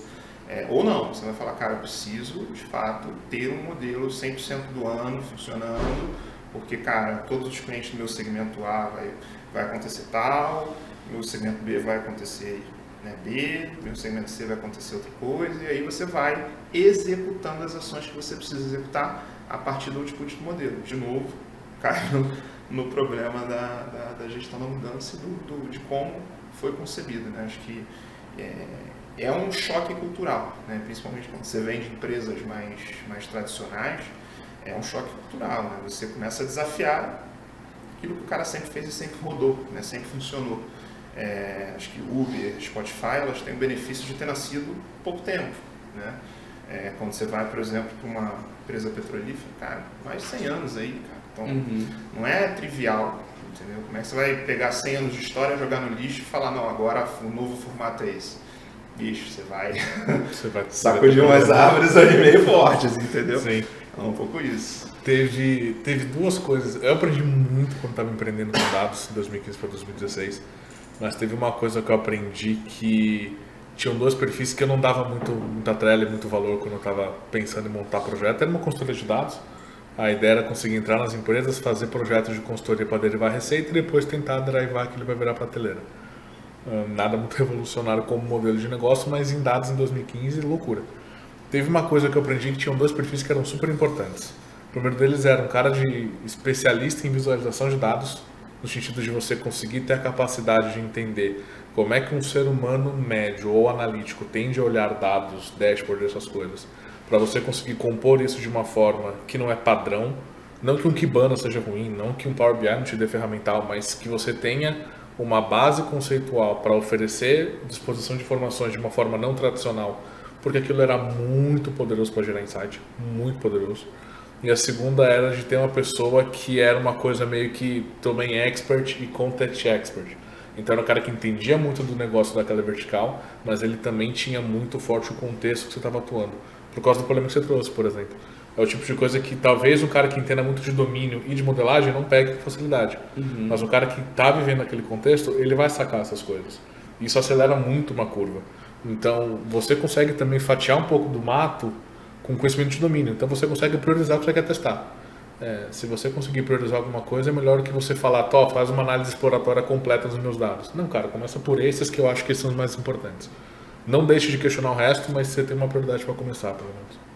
Speaker 4: Ou não, você vai falar, cara, eu preciso de fato ter um modelo 100% do ano funcionando, porque, cara, todos os clientes do meu segmento A vai acontecer tal, meu segmento B vai acontecer, né, B, meu segmento C vai acontecer outra coisa, e aí você vai executando as ações que você precisa executar a partir do output do modelo. De novo, cai no problema da gestão da mudança e de como foi concebido, né? Acho que é um choque cultural, né? Principalmente quando você vem de empresas mais tradicionais, é um choque cultural, né? Você começa a desafiar aquilo que o cara sempre fez e sempre rodou, né? Sempre funcionou. Acho que Uber, Spotify, elas têm o benefício de ter nascido há pouco tempo, né? Quando você vai, por exemplo, para uma empresa petrolífera, cara, mais de 100 anos aí, cara. Então, não é trivial, entendeu? Como é que você vai pegar 100 anos de história, jogar no lixo e falar, não, agora o novo formato é esse? Bicho, você vai sacudir umas árvores ali meio fortes, entendeu?
Speaker 3: Sim.
Speaker 4: É um pouco isso.
Speaker 3: Teve 2 coisas. Eu aprendi muito quando estava empreendendo com dados, de 2015 para 2016. Mas teve uma coisa que eu aprendi que tinham 2 perfis que eu não dava muita trela e muito valor quando eu estava pensando em montar projeto. Era uma consultoria de dados. A ideia era conseguir entrar nas empresas, fazer projetos de consultoria para derivar receita e depois tentar drivar aquilo vai virar prateleira. Nada muito revolucionário como modelo de negócio, mas em dados em 2015, loucura. Teve uma coisa que eu aprendi que tinham 2 perfis que eram super importantes. O primeiro deles era um cara de especialista em visualização de dados, no sentido de você conseguir ter a capacidade de entender como é que um ser humano médio ou analítico tende a olhar dados, dashboard, essas coisas, para você conseguir compor isso de uma forma que não é padrão, não que um Kibana seja ruim, não que um Power BI não te dê ferramental, mas que você tenha uma base conceitual para oferecer disposição de informações de uma forma não tradicional, porque aquilo era muito poderoso para gerar insight, muito poderoso. E a segunda era de ter uma pessoa que era uma coisa meio que domain expert e content expert. Então era um cara que entendia muito do negócio daquela vertical, mas ele também tinha muito forte o contexto que você estava atuando. Por causa do problema que você trouxe, por exemplo. É o tipo de coisa que talvez um cara que entenda muito de domínio e de modelagem não pegue com facilidade. Mas o cara que está vivendo aquele contexto, ele vai sacar essas coisas. Isso acelera muito uma curva. Então você consegue também fatiar um pouco do mato com conhecimento de domínio. Então você consegue priorizar o que você quer testar. Se você conseguir priorizar alguma coisa, é melhor que você falar, faz uma análise exploratória completa dos meus dados. Não, cara, começa por esses que eu acho que são os mais importantes. Não deixe de questionar o resto, mas você tem uma prioridade para começar, pelo menos.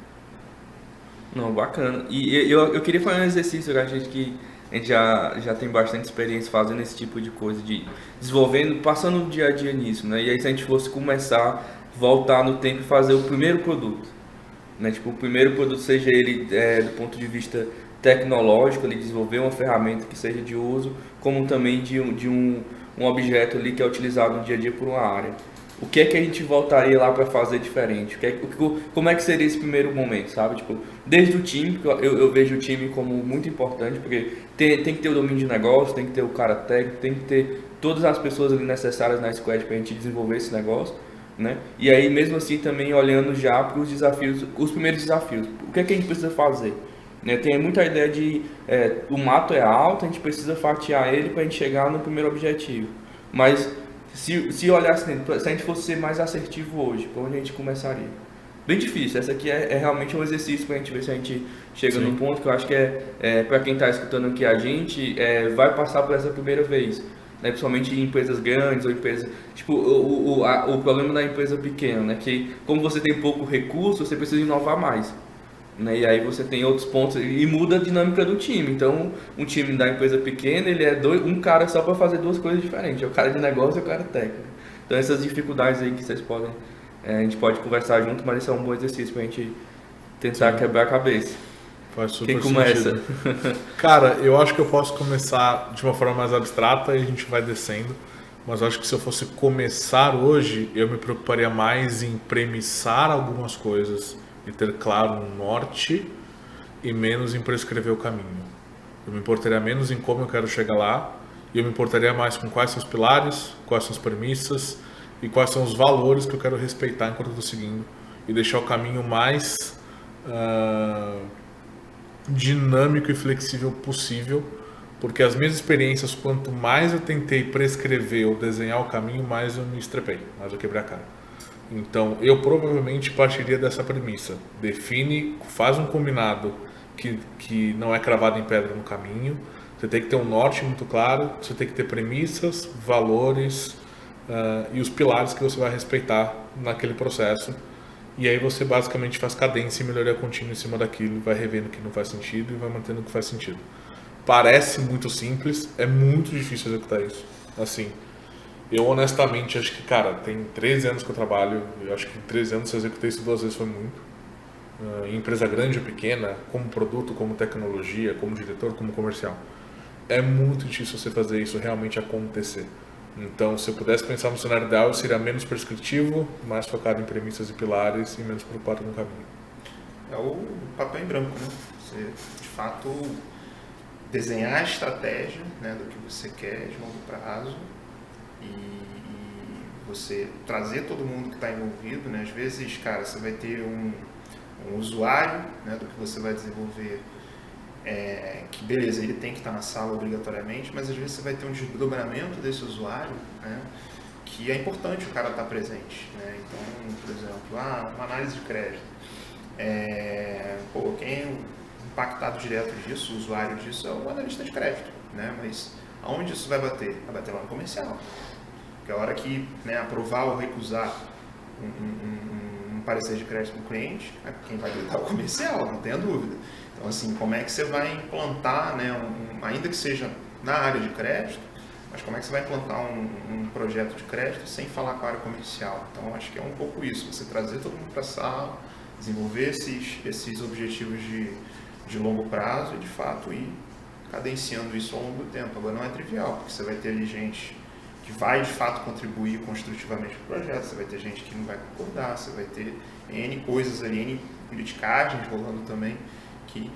Speaker 1: Não, bacana. E eu queria fazer um exercício, a gente que a gente já tem bastante experiência fazendo esse tipo de coisa, de desenvolvendo, passando o dia a dia nisso, né? E aí se a gente fosse começar, voltar no tempo e fazer o primeiro produto, né? Tipo, o primeiro produto, seja ele do ponto de vista tecnológico, ele desenvolver uma ferramenta que seja de uso, como também de um objeto ali que é utilizado no dia a dia por uma área. O que é que a gente voltaria lá para fazer diferente? Como é que seria esse primeiro momento, sabe? Tipo, desde o time, eu vejo o time como muito importante, porque tem que ter o domínio de negócio, tem que ter o cara técnico, tem que ter todas as pessoas ali necessárias na squad para a gente desenvolver esse negócio, né? E aí, mesmo assim, também olhando já para os desafios, os primeiros desafios. O que é que a gente precisa fazer? Né? Tem muita ideia de o mato é alto, a gente precisa fatiar ele para a gente chegar no primeiro objetivo. Mas se olhasse, se a gente fosse ser mais assertivo hoje, para onde a gente começaria? Bem difícil, essa aqui é realmente um exercício para a gente ver se a gente chega num ponto que eu acho que para quem está escutando aqui a gente, vai passar por essa primeira vez, né? Principalmente em empresas grandes ou empresas, tipo, o problema da empresa pequena, né? Que como você tem pouco recurso, você precisa inovar mais, né? E aí você tem outros pontos e muda a dinâmica do time. Então, um time da empresa pequena, ele é um cara só para fazer duas coisas diferentes, é o cara de negócio e o cara técnico. Então, essas dificuldades aí que vocês podem, a gente pode conversar junto, mas esse é um bom exercício para a gente tentar quebrar a cabeça.
Speaker 3: Faz super
Speaker 1: Quem começa?
Speaker 3: Cara, eu acho que eu posso começar de uma forma mais abstrata e a gente vai descendo. Mas eu acho que se eu fosse começar hoje, eu me preocuparia mais em premissar algumas coisas e ter claro um norte e menos em prescrever o caminho. Eu me importaria menos em como eu quero chegar lá e eu me importaria mais com quais são os pilares, quais são as premissas e quais são os valores que eu quero respeitar enquanto eu estou seguindo e deixar o caminho mais dinâmico e flexível possível, porque as minhas experiências, quanto mais eu tentei prescrever ou desenhar o caminho, mais eu me estrepei, mais eu quebrei a cara. Então, eu provavelmente partiria dessa premissa. Define, faz um combinado que não é cravado em pedra no caminho. Você tem que ter um norte muito claro, você tem que ter premissas, valores e os pilares que você vai respeitar naquele processo. E aí você basicamente faz cadência e melhoria contínua em cima daquilo, vai revendo o que não faz sentido e vai mantendo o que faz sentido. Parece muito simples, é muito difícil executar isso. Assim, eu honestamente acho que, cara, tem 13 anos que eu trabalho, eu acho que em 13 anos se eu executei isso 2 vezes foi muito. Em empresa grande ou pequena, como produto, como tecnologia, como diretor, como comercial. É muito difícil você fazer isso realmente acontecer. Então, se eu pudesse pensar no cenário ideal, eu seria menos prescritivo, mais focado em premissas e pilares e menos preocupado no caminho.
Speaker 4: É o papel em branco, né? Você, de fato, desenhar a estratégia, né, do que você quer de longo prazo e você trazer todo mundo que está envolvido, né? Às vezes, cara, você vai ter um usuário, né, do que você vai desenvolver, que beleza, ele tem que estar na sala obrigatoriamente, mas às vezes você vai ter um desdobramento desse usuário, né, que é importante o cara estar presente, né? Então, por exemplo, uma análise de crédito, quem é impactado direto disso, o usuário disso, é o analista de crédito, né? Mas aonde isso vai bater? Vai bater lá no comercial, porque a hora que, né, aprovar ou recusar um parecer de crédito para o cliente, quem vai gritar é o comercial, não tenha dúvida. Então, assim, como é que você vai implantar, né, ainda que seja na área de crédito, mas como é que você vai implantar um projeto de crédito sem falar com a área comercial? Então, acho que é um pouco isso, você trazer todo mundo para a sala, desenvolver esses objetivos de longo prazo e, de fato, ir cadenciando isso ao longo do tempo. Agora, não é trivial, porque você vai ter ali gente que vai, de fato, contribuir construtivamente para o projeto, você vai ter gente que não vai concordar, você vai ter N coisas ali, N politicagens rolando também, que,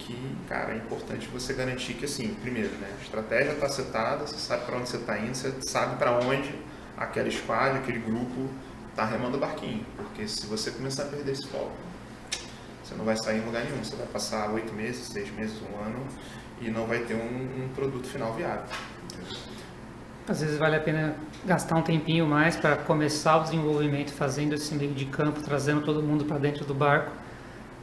Speaker 4: cara, é importante você garantir que, assim, primeiro, né, a estratégia está setada, você sabe para onde você está indo, você sabe para onde aquela squad, aquele grupo está remando o barquinho, porque se você começar a perder esse foco, você não vai sair em lugar nenhum, você vai passar 8 meses, 6 meses, 1 ano e não vai ter um produto final viável.
Speaker 2: Às vezes vale a pena gastar um tempinho mais para começar o desenvolvimento fazendo esse meio de campo, trazendo todo mundo para dentro do barco,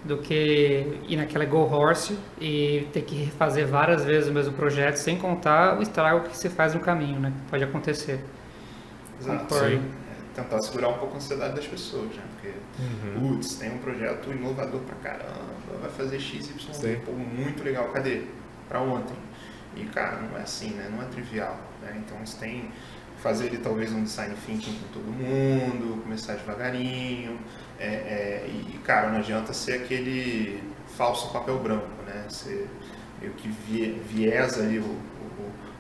Speaker 2: do que ir naquela go horse e ter que refazer várias vezes o mesmo projeto, sem contar o estrago que você faz no caminho, né? Pode acontecer.
Speaker 4: Exato. Tentar segurar um pouco a ansiedade das pessoas, né? Porque, tem um projeto inovador pra caramba, vai fazer XY, pô, muito legal, cadê? Pra ontem. E, cara, não é assim, né? Não é trivial, né? Então, você tem que fazer ali talvez um design thinking com todo mundo, começar devagarinho, e, cara, não adianta ser aquele falso papel branco, né? Você meio que viesa ali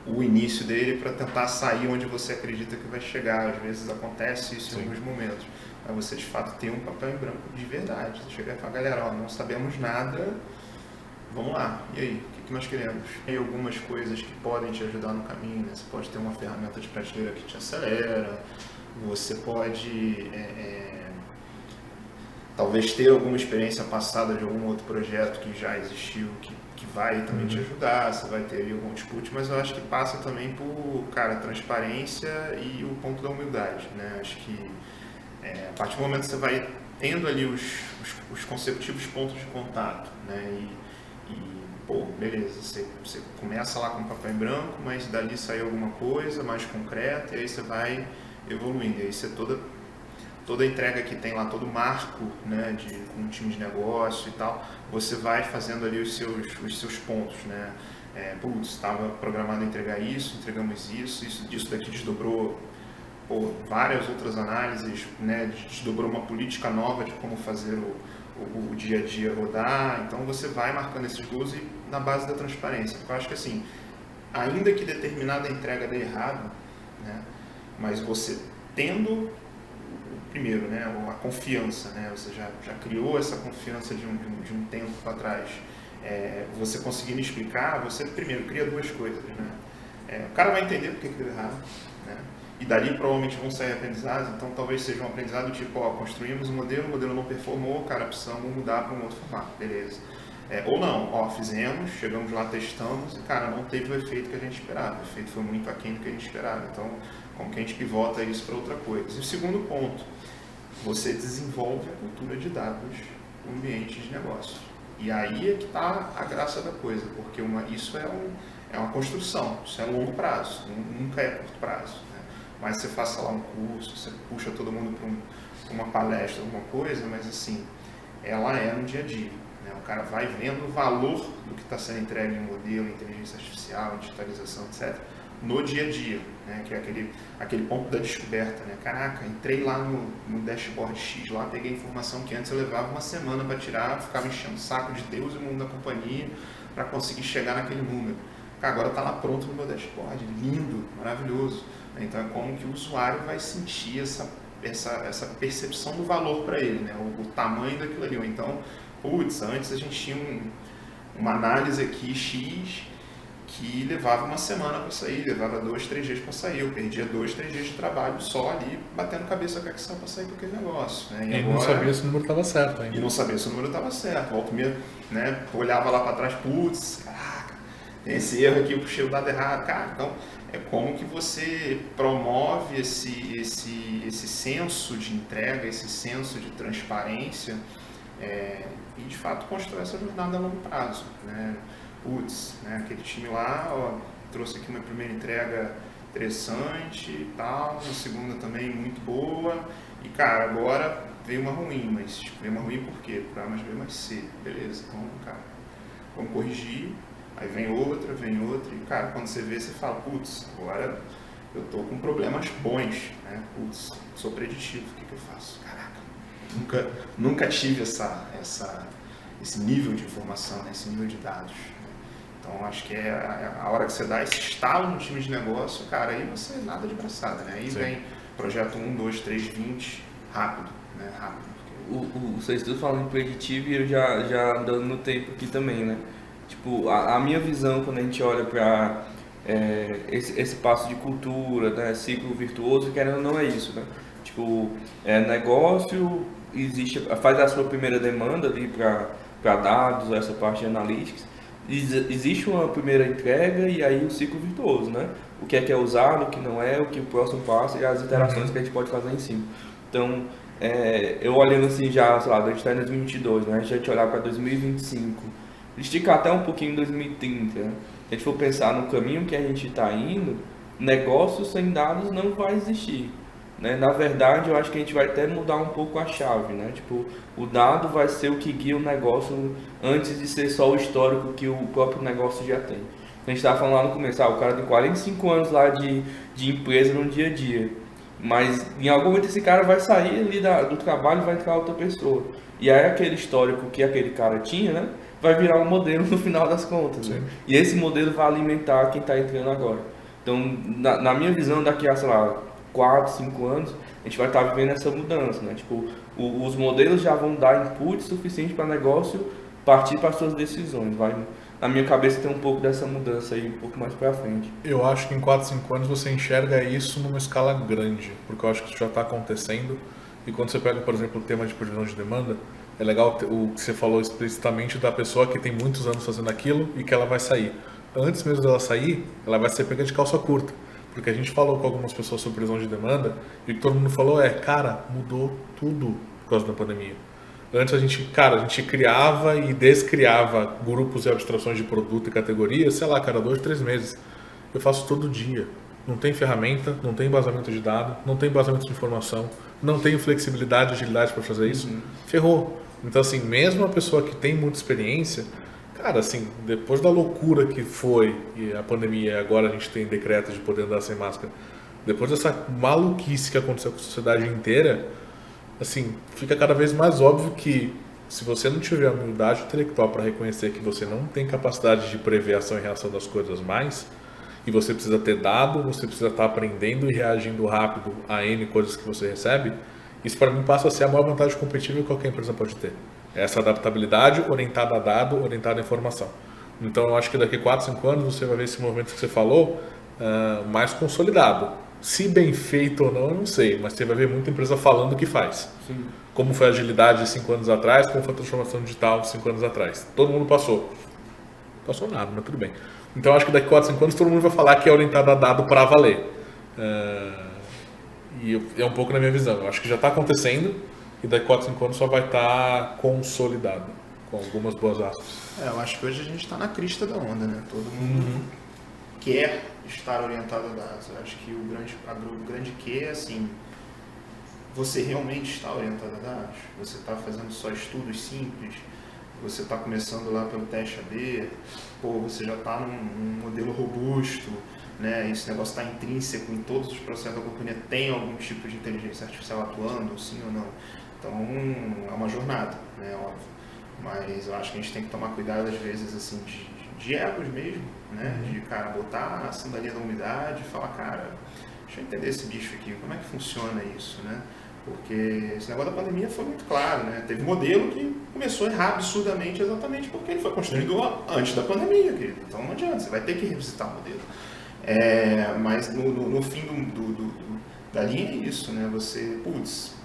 Speaker 4: o início dele para tentar sair onde você acredita que vai chegar. Às vezes acontece isso em alguns momentos, mas você de fato tem um papel em branco de verdade. Você chega e fala, galera, ó, não sabemos nada, vamos lá, e aí, o que nós queremos? Tem algumas coisas que podem te ajudar no caminho, né? Você pode ter uma ferramenta de prateleira que te acelera, você pode talvez ter alguma experiência passada de algum outro projeto que já existiu, que vai também te ajudar, você vai ter ali algum output, mas eu acho que passa também por, cara, transparência e o ponto da humildade, né? Acho que a partir do momento que você vai tendo ali os consecutivos pontos de contato, né? Pô, beleza, você começa lá com papel em branco, mas dali sai alguma coisa mais concreta e aí você vai evoluindo. E aí você toda a entrega que tem lá, todo marco, né, com um time de negócio e tal, você vai fazendo ali os seus pontos, né? Estava programado a entregar isso, entregamos isso daqui desdobrou várias outras análises, né? Desdobrou uma política nova de como fazer o dia a dia rodar. Então você vai marcando esses gols e na base da transparência. Porque eu acho que assim, ainda que determinada entrega dê errado, né? Mas você tendo primeiro, né, a confiança, né, você já criou essa confiança de um tempo para trás, você conseguindo explicar, você primeiro cria duas coisas, né, o cara vai entender por que deu errado, né, e dali provavelmente vão sair aprendizados, então talvez seja um aprendizado tipo, construímos um modelo, o modelo não performou, cara, precisamos mudar para um outro formato, beleza. Ou não, fizemos, chegamos lá, testamos e, cara, não teve o efeito que a gente esperava, o efeito foi muito aquém do que a gente esperava, então como que a gente pivota isso para outra coisa. E o segundo ponto, você desenvolve a cultura de dados no ambiente de negócio. E aí é que está a graça da coisa, porque isso é uma construção, isso é longo prazo, nunca é curto prazo, né? Mas você faça lá um curso, você puxa todo mundo para uma palestra, alguma coisa, mas assim, ela é no dia a dia. O cara vai vendo o valor do que está sendo entregue em modelo, inteligência artificial, digitalização, etc., no dia a dia, né? Que é aquele ponto da descoberta, né? Caraca, entrei lá no dashboard X, lá peguei informação que antes eu levava uma semana para tirar, ficava enchendo o saco de Deus e o mundo da companhia para conseguir chegar naquele número. Agora está lá pronto no meu dashboard, lindo, maravilhoso. Então é como que o usuário vai sentir essa percepção do valor para ele, né? O tamanho daquilo ali. Então, antes a gente tinha uma análise aqui X que levava uma semana para sair, levava 2, 3 dias para sair. Eu perdia 2, 3 dias de trabalho só ali, batendo cabeça com a Excel para sair com aquele negócio, né?
Speaker 3: E agora, não sabia se o número estava certo ainda.
Speaker 4: E não sabia se o número estava certo. Volta meia, né? Olhava lá para trás, caraca, tem esse erro aqui, eu puxei o dado errado. Cara, então é como que você promove esse senso de entrega, esse senso de transparência, e de fato constrói essa jornada a longo prazo, né? Né, aquele time lá, trouxe aqui uma primeira entrega interessante e tal, uma segunda também muito boa, e cara, agora veio uma ruim, mas veio uma ruim por quê? Por A mais B mais C, beleza, então cara, vamos corrigir, aí vem outra, e cara, quando você vê, você fala, agora eu tô com problemas bons, né, sou preditivo, o que eu faço? Caraca, nunca tive esse nível de informação, né, esse nível de dados. Então, acho que a hora que você dá esse estalo no time de negócio, cara, aí você nada de braçada, né? Aí Sim. Vem projeto 1, 2, 3, 20, rápido, né? Rápido.
Speaker 1: Vocês estão falando em preditivo e eu já andando no tempo aqui também, né? Tipo, a minha visão quando a gente olha para esse passo de cultura, né? Ciclo virtuoso, querendo ou não é isso, né? Tipo, negócio, faz a sua primeira demanda ali para dados, essa parte de analytics. Existe uma primeira entrega e aí o ciclo virtuoso, né? O que é usado, o que não é, o que o próximo passo e as interações que a gente pode fazer em cima. Então, eu olhando assim já, sei lá, a gente está em 2022, né? A gente olhar para 2025, esticar até um pouquinho em 2030, né? Se a gente for pensar no caminho que a gente está indo, negócio sem dados não vai existir. Né? Na verdade, eu acho que a gente vai até mudar um pouco a chave, né? Tipo, o dado vai ser o que guia o negócio antes de ser só o histórico que o próprio negócio já tem. A gente estava falando lá no começo, o cara tem 45 anos lá de empresa no dia a dia. Mas em algum momento esse cara vai sair ali do trabalho e vai entrar outra pessoa. E aí aquele histórico que aquele cara tinha, né, vai virar um modelo no final das contas. Né? E esse modelo vai alimentar quem está entrando agora. Então, na minha visão, daqui a, sei lá, 4, 5 anos, a gente vai estar vivendo essa mudança. Né? Tipo, os modelos já vão dar input suficiente para o negócio partir para as suas decisões. Na minha cabeça tem um pouco dessa mudança aí, um pouco mais para frente.
Speaker 3: Eu acho que em 4, 5 anos você enxerga isso numa escala grande, porque eu acho que isso já está acontecendo. E quando você pega, por exemplo, o tema de previsão de demanda, é legal o que você falou explicitamente da pessoa que tem muitos anos fazendo aquilo e que ela vai sair. Antes mesmo dela sair, ela vai ser pega de calça curta. Porque a gente falou com algumas pessoas sobre previsão de demanda e o que todo mundo falou cara, mudou tudo por causa da pandemia. Antes a gente criava e descriava grupos e abstrações de produto e categorias, sei lá, cada 2, 3 meses. Eu faço todo dia. Não tem ferramenta, não tem embasamento de dado, não tem embasamento de informação, não tenho flexibilidade e agilidade para fazer isso. Ferrou. Então, assim, mesmo a pessoa que tem muita experiência, cara, assim, depois da loucura que foi e a pandemia, agora a gente tem decreto de poder andar sem máscara, depois dessa maluquice que aconteceu com a sociedade inteira, assim, fica cada vez mais óbvio que se você não tiver a humildade intelectual para reconhecer que você não tem capacidade de prever a ação e reação das coisas mais, e você precisa ter dado, você precisa estar aprendendo e reagindo rápido a N coisas que você recebe, isso para mim passa a ser a maior vantagem competitiva que qualquer empresa pode ter. Essa adaptabilidade orientada a dado, orientada a informação. Então eu acho que daqui a 4, 5 anos você vai ver esse movimento que você falou mais consolidado. Se bem feito ou não, eu não sei, mas você vai ver muita empresa falando o que faz.
Speaker 1: Sim.
Speaker 3: Como foi a agilidade 5 anos atrás, como foi a transformação digital 5 anos atrás. Todo mundo passou. Passou nada, mas tudo bem. Então acho que daqui a 4, 5 anos todo mundo vai falar que é orientado a dado para valer. E é um pouco na minha visão. Eu acho que já está acontecendo e daqui a 4, 5 anos só vai estar consolidado, com algumas boas aspas.
Speaker 4: Eu acho que hoje a gente está na crista da onda, né? Todo mundo quer estar orientado a dados. Eu acho que o grande que é assim, você realmente está orientado a dados? Você está fazendo só estudos simples? Você está começando lá pelo teste AB? Você já está num modelo robusto, né? Esse negócio está intrínseco em todos os processos da companhia, tem algum tipo de inteligência artificial atuando, sim ou não? Então, é uma jornada, né? Óbvio. Mas eu acho que a gente tem que tomar cuidado, às vezes, assim, de egos mesmo, né? De, cara, botar a sandalinha da umidade e falar, cara, deixa eu entender esse bicho aqui, como é que funciona isso, né? Porque esse negócio da pandemia foi muito claro, né? Teve modelo que começou a errar absurdamente exatamente porque ele foi construído antes da pandemia, querido. Então não adianta, você vai ter que revisitar o modelo. Mas no fim da linha é isso, né? Você,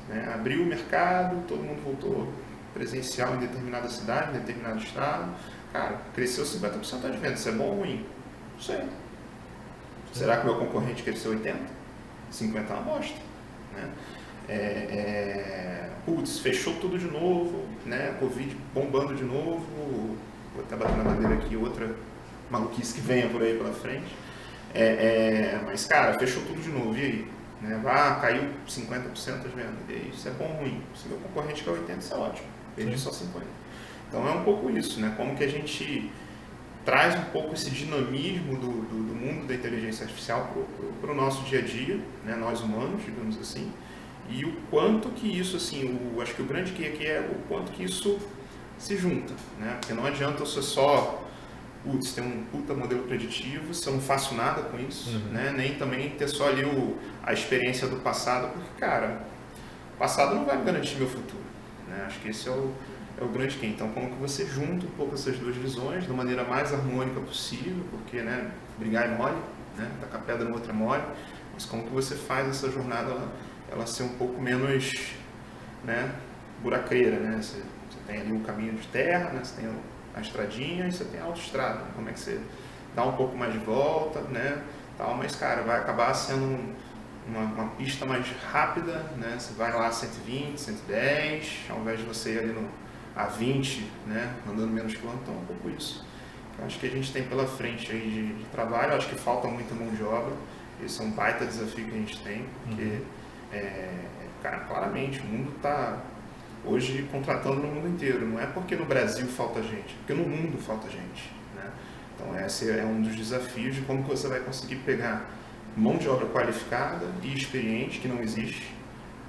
Speaker 4: né? Abriu o mercado, todo mundo voltou presencial em determinada cidade, em determinado estado. Cara, cresceu 50% de venda. Isso é bom ou ruim? Não sei. Será que o meu concorrente cresceu 80%? 50% é uma bosta, né? Fechou tudo de novo, né? Covid bombando de novo. Vou até bater na madeira aqui, outra maluquice que venha por aí pela frente. Mas, cara, fechou tudo de novo, e aí? Né? Caiu 50% das vendas, e aí? Isso é bom ou ruim? Se meu concorrente quer 80%, isso é ótimo, perdi só 50%. Então é um pouco isso, né? Como que a gente traz um pouco esse dinamismo do mundo da inteligência artificial para o nosso dia a dia, né? Nós humanos, digamos assim, e o quanto que isso, assim, acho que o grande que aqui é o quanto que isso se junta, né? Porque não adianta você só ter um puta modelo preditivo se eu não faço nada com isso, né? Nem também ter só ali a experiência do passado, porque, cara, o passado não vai me garantir meu futuro, né? Acho que esse é o grande quem. Então, como que você junta um pouco essas duas visões da maneira mais harmônica possível, porque, né, brigar é mole, né? Tacar pedra no outro é mole, mas como que você faz essa jornada ela ser um pouco menos, né, buraqueira, né? Você tem ali um caminho de terra, né? Você tem a estradinha e você tem a autoestrada. Como é que você dá um pouco mais de volta, né? Tal, mas, cara, vai acabar sendo uma pista mais rápida, né? Você vai lá a 120, 110, ao invés de você ir ali a 20, né? Andando menos quilômetros, então é um pouco isso. Eu acho que a gente tem pela frente aí de trabalho. Eu acho que falta muita mão de obra. Esse é um baita desafio que a gente tem, porque, cara, claramente o mundo está hoje contratando no mundo inteiro. Não é porque no Brasil falta gente, é porque no mundo falta gente, né? Então esse é um dos desafios de como que você vai conseguir pegar mão de obra qualificada e experiente, que não existe,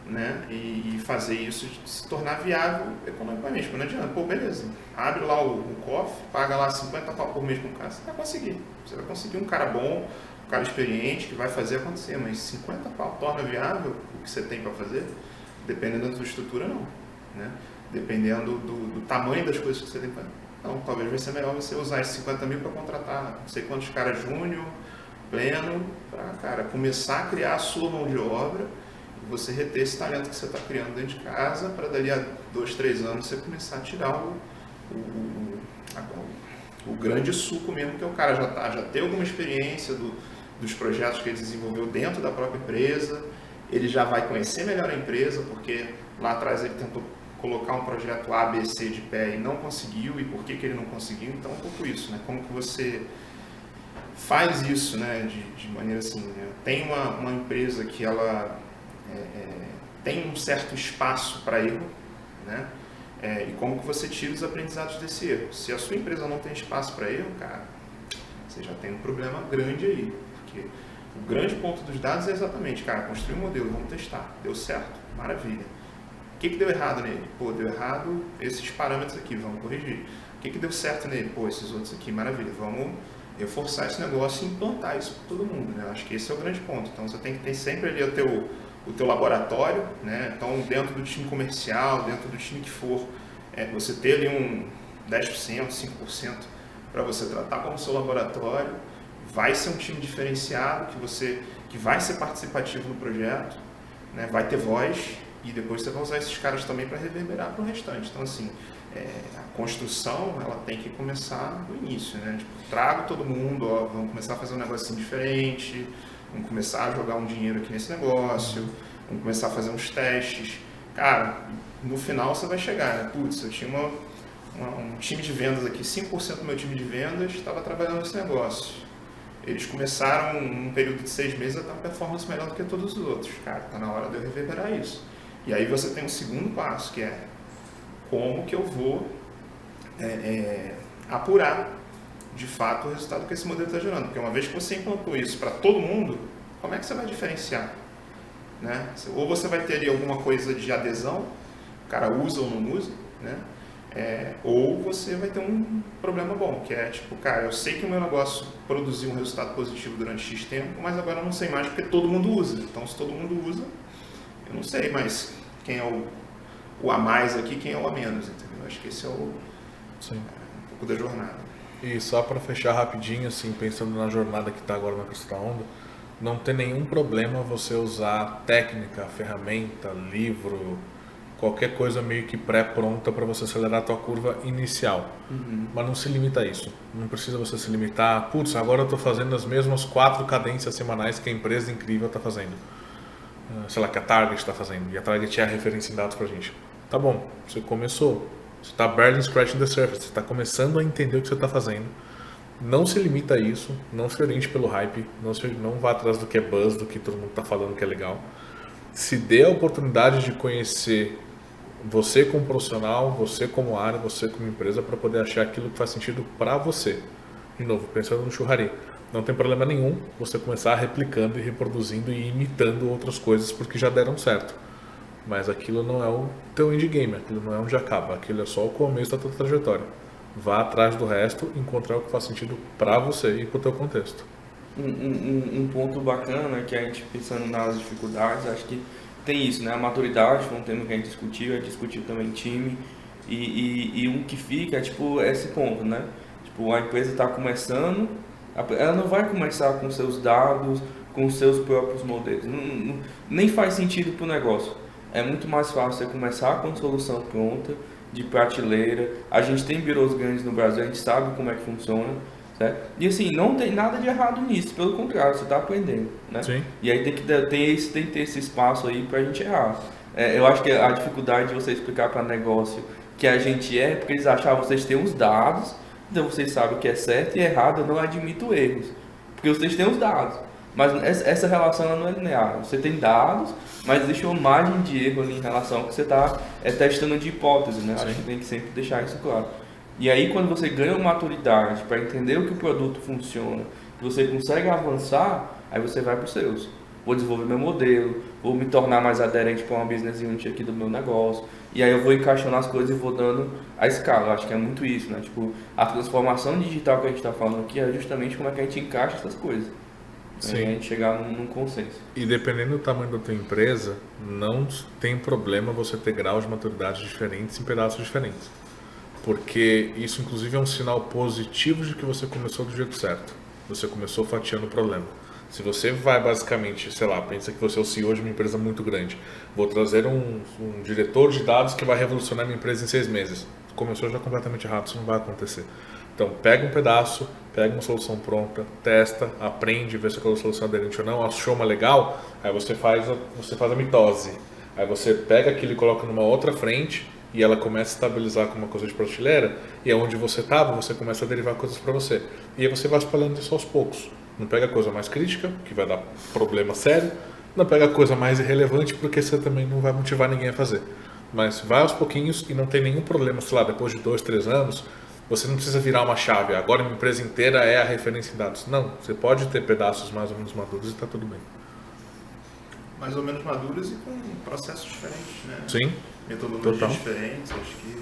Speaker 4: né? E fazer isso se tornar viável economicamente. Quando não adianta, pô, beleza, abre lá o cofre, paga lá 50 pau por mês com o cara, você vai conseguir. Você vai conseguir um cara bom, um cara experiente que vai fazer acontecer, mas 50 pau torna viável o que você tem para fazer? Dependendo da sua estrutura, não, né? Dependendo do tamanho das coisas que você tem que fazer. Então, talvez vai ser melhor você usar esses 50 mil para contratar não sei quantos caras júnior, pleno, para, cara, começar a criar a sua mão de obra e você reter esse talento que você está criando dentro de casa para dali a 2, 3 anos você começar a tirar o grande suco mesmo, que o cara já tem alguma experiência dos projetos que ele desenvolveu dentro da própria empresa, ele já vai conhecer melhor a empresa, porque lá atrás ele tentou colocar um projeto A, B, C de pé e não conseguiu, e por que ele não conseguiu? Então, um pouco isso, né? Como que você faz isso, né? De maneira assim, né? Tem uma empresa que ela tem um certo espaço para erro, né? E como que você tira os aprendizados desse erro? Se a sua empresa não tem espaço para erro, cara, você já tem um problema grande aí, porque o grande ponto dos dados é exatamente, cara, construir um modelo, vamos testar, deu certo, maravilha. O que deu errado nele? Pô, deu errado esses parâmetros aqui, vamos corrigir. O que deu certo nele? Pô, esses outros aqui, maravilha, vamos reforçar esse negócio e implantar isso para todo mundo, né? Acho que esse é o grande ponto. Então, você tem que ter sempre ali o teu laboratório, né? Então, dentro do time comercial, dentro do time que for, você ter ali um 10%, 5% para você tratar como seu laboratório, vai ser um time diferenciado, que vai ser participativo no projeto, né? Vai ter voz, e depois você vai usar esses caras também para reverberar para o restante. Então, assim, a construção, ela tem que começar no início, né? Tipo, trago todo mundo, ó, vamos começar a fazer um negocinho diferente, vamos começar a jogar um dinheiro aqui nesse negócio, vamos começar a fazer uns testes. Cara, no final você vai chegar, né? Putz, eu tinha um time de vendas aqui, 5% do meu time de vendas estava trabalhando nesse negócio. Eles começaram, num período de 6 meses, a ter uma performance melhor do que todos os outros. Cara, está na hora de eu reverberar isso. E aí você tem um segundo passo, que é como que eu vou apurar, de fato, o resultado que esse modelo está gerando. Porque uma vez que você implantou isso para todo mundo, como é que você vai diferenciar? Né? Ou você vai ter ali alguma coisa de adesão, o cara usa ou não usa, né? Ou você vai ter um problema bom, que é tipo, cara, eu sei que o meu negócio produziu um resultado positivo durante X tempo, mas agora eu não sei mais porque todo mundo usa. Então, se todo mundo usa, eu não sei mais quem é o a mais aqui, quem é o a menos, entendeu? Acho que esse é um pouco da jornada.
Speaker 3: E só para fechar rapidinho, assim, pensando na jornada que está agora na Crista Onda, não tem nenhum problema você usar técnica, ferramenta, livro, qualquer coisa meio que pré-pronta para você acelerar a tua curva inicial. Mas não se limita a isso. Não precisa você se limitar, putz, agora eu estou fazendo as mesmas 4 cadências semanais que a empresa incrível está fazendo. Sei lá, que a Target está fazendo. E a Target é a referência em dados para a gente. Tá bom, você começou. Você está barely scratching the surface. Você está começando a entender o que você está fazendo. Não se limita a isso. Não se oriente pelo hype. Não vá atrás do que é buzz, do que todo mundo está falando que é legal. Se dê a oportunidade de conhecer você como profissional, você como área, você como empresa, para poder achar aquilo que faz sentido para você. De novo, pensando no churrari. Não tem problema nenhum você começar replicando e reproduzindo e imitando outras coisas porque já deram certo. Mas aquilo não é o teu endgame, aquilo não é onde acaba, aquilo é só o começo da tua trajetória. Vá atrás do resto e encontrar o que faz sentido para você e para o teu contexto.
Speaker 1: Um ponto bacana que a gente pensando nas dificuldades, acho que tem isso, né? A maturidade foi um tema que a gente discutiu também time e um que fica é tipo esse ponto, né? Tipo, a empresa está começando, ela não vai começar com seus dados, com seus próprios modelos, nem faz sentido para o negócio. É muito mais fácil você começar com a solução pronta, de prateleira. A gente tem birôs grandes no Brasil, a gente sabe como é que funciona, certo? E assim, não tem nada de errado nisso, pelo contrário, você está aprendendo, né? Sim. E aí tem que ter esse espaço aí para a gente errar. Eu acho que a dificuldade de você explicar para negócio que a gente porque eles achavam que vocês têm os dados, então vocês sabem o que é certo e errado, eu não admito erros, porque vocês têm os dados, mas essa relação ela não é linear, você tem dados, mas existe uma margem de erro ali em relação ao que você está testando de hipótese, né? Sim. Acho que tem que sempre deixar isso claro. E aí quando você ganha uma maturidade para entender o que o produto funciona, que você consegue avançar, aí você vai para os seus. Vou desenvolver meu modelo, vou me tornar mais aderente para uma business unit aqui do meu negócio. E aí eu vou encaixando as coisas e vou dando a escala. Eu acho que é muito isso, né? Tipo, a transformação digital que a gente está falando aqui é justamente como é que a gente encaixa essas coisas.
Speaker 3: Sim.
Speaker 1: Né? E a gente chegar num consenso.
Speaker 3: E dependendo do tamanho da tua empresa, não tem problema você ter graus de maturidade diferentes em pedaços diferentes. Porque isso, inclusive, é um sinal positivo de que você começou do jeito certo. Você começou fatiando o problema. Se você vai basicamente, sei lá, pensa que você é o CEO de uma empresa muito grande, vou trazer um diretor de dados que vai revolucionar minha empresa em 6 meses. Começou já completamente errado, isso não vai acontecer. Então pega um pedaço, pega uma solução pronta, testa, aprende, vê se aquela solução é aderente ou não, achou uma legal, aí você faz a mitose. Aí você pega aquilo e coloca numa outra frente e ela começa a estabilizar como uma coisa de prateleira, e é onde você estava, você começa a derivar coisas para você. E aí você vai espalhando isso aos poucos. Não pega a coisa mais crítica, que vai dar problema sério. Não pega a coisa mais irrelevante, porque você também não vai motivar ninguém a fazer. Mas vai aos pouquinhos e não tem nenhum problema, sei lá, depois de 2, 3 anos, você não precisa virar uma chave. Agora minha empresa inteira é a referência em dados. Não, você pode ter pedaços mais ou menos maduros e está tudo bem.
Speaker 4: Mais ou menos maduros e com processos diferentes, né?
Speaker 3: Sim.
Speaker 4: Metodologias diferentes. Acho que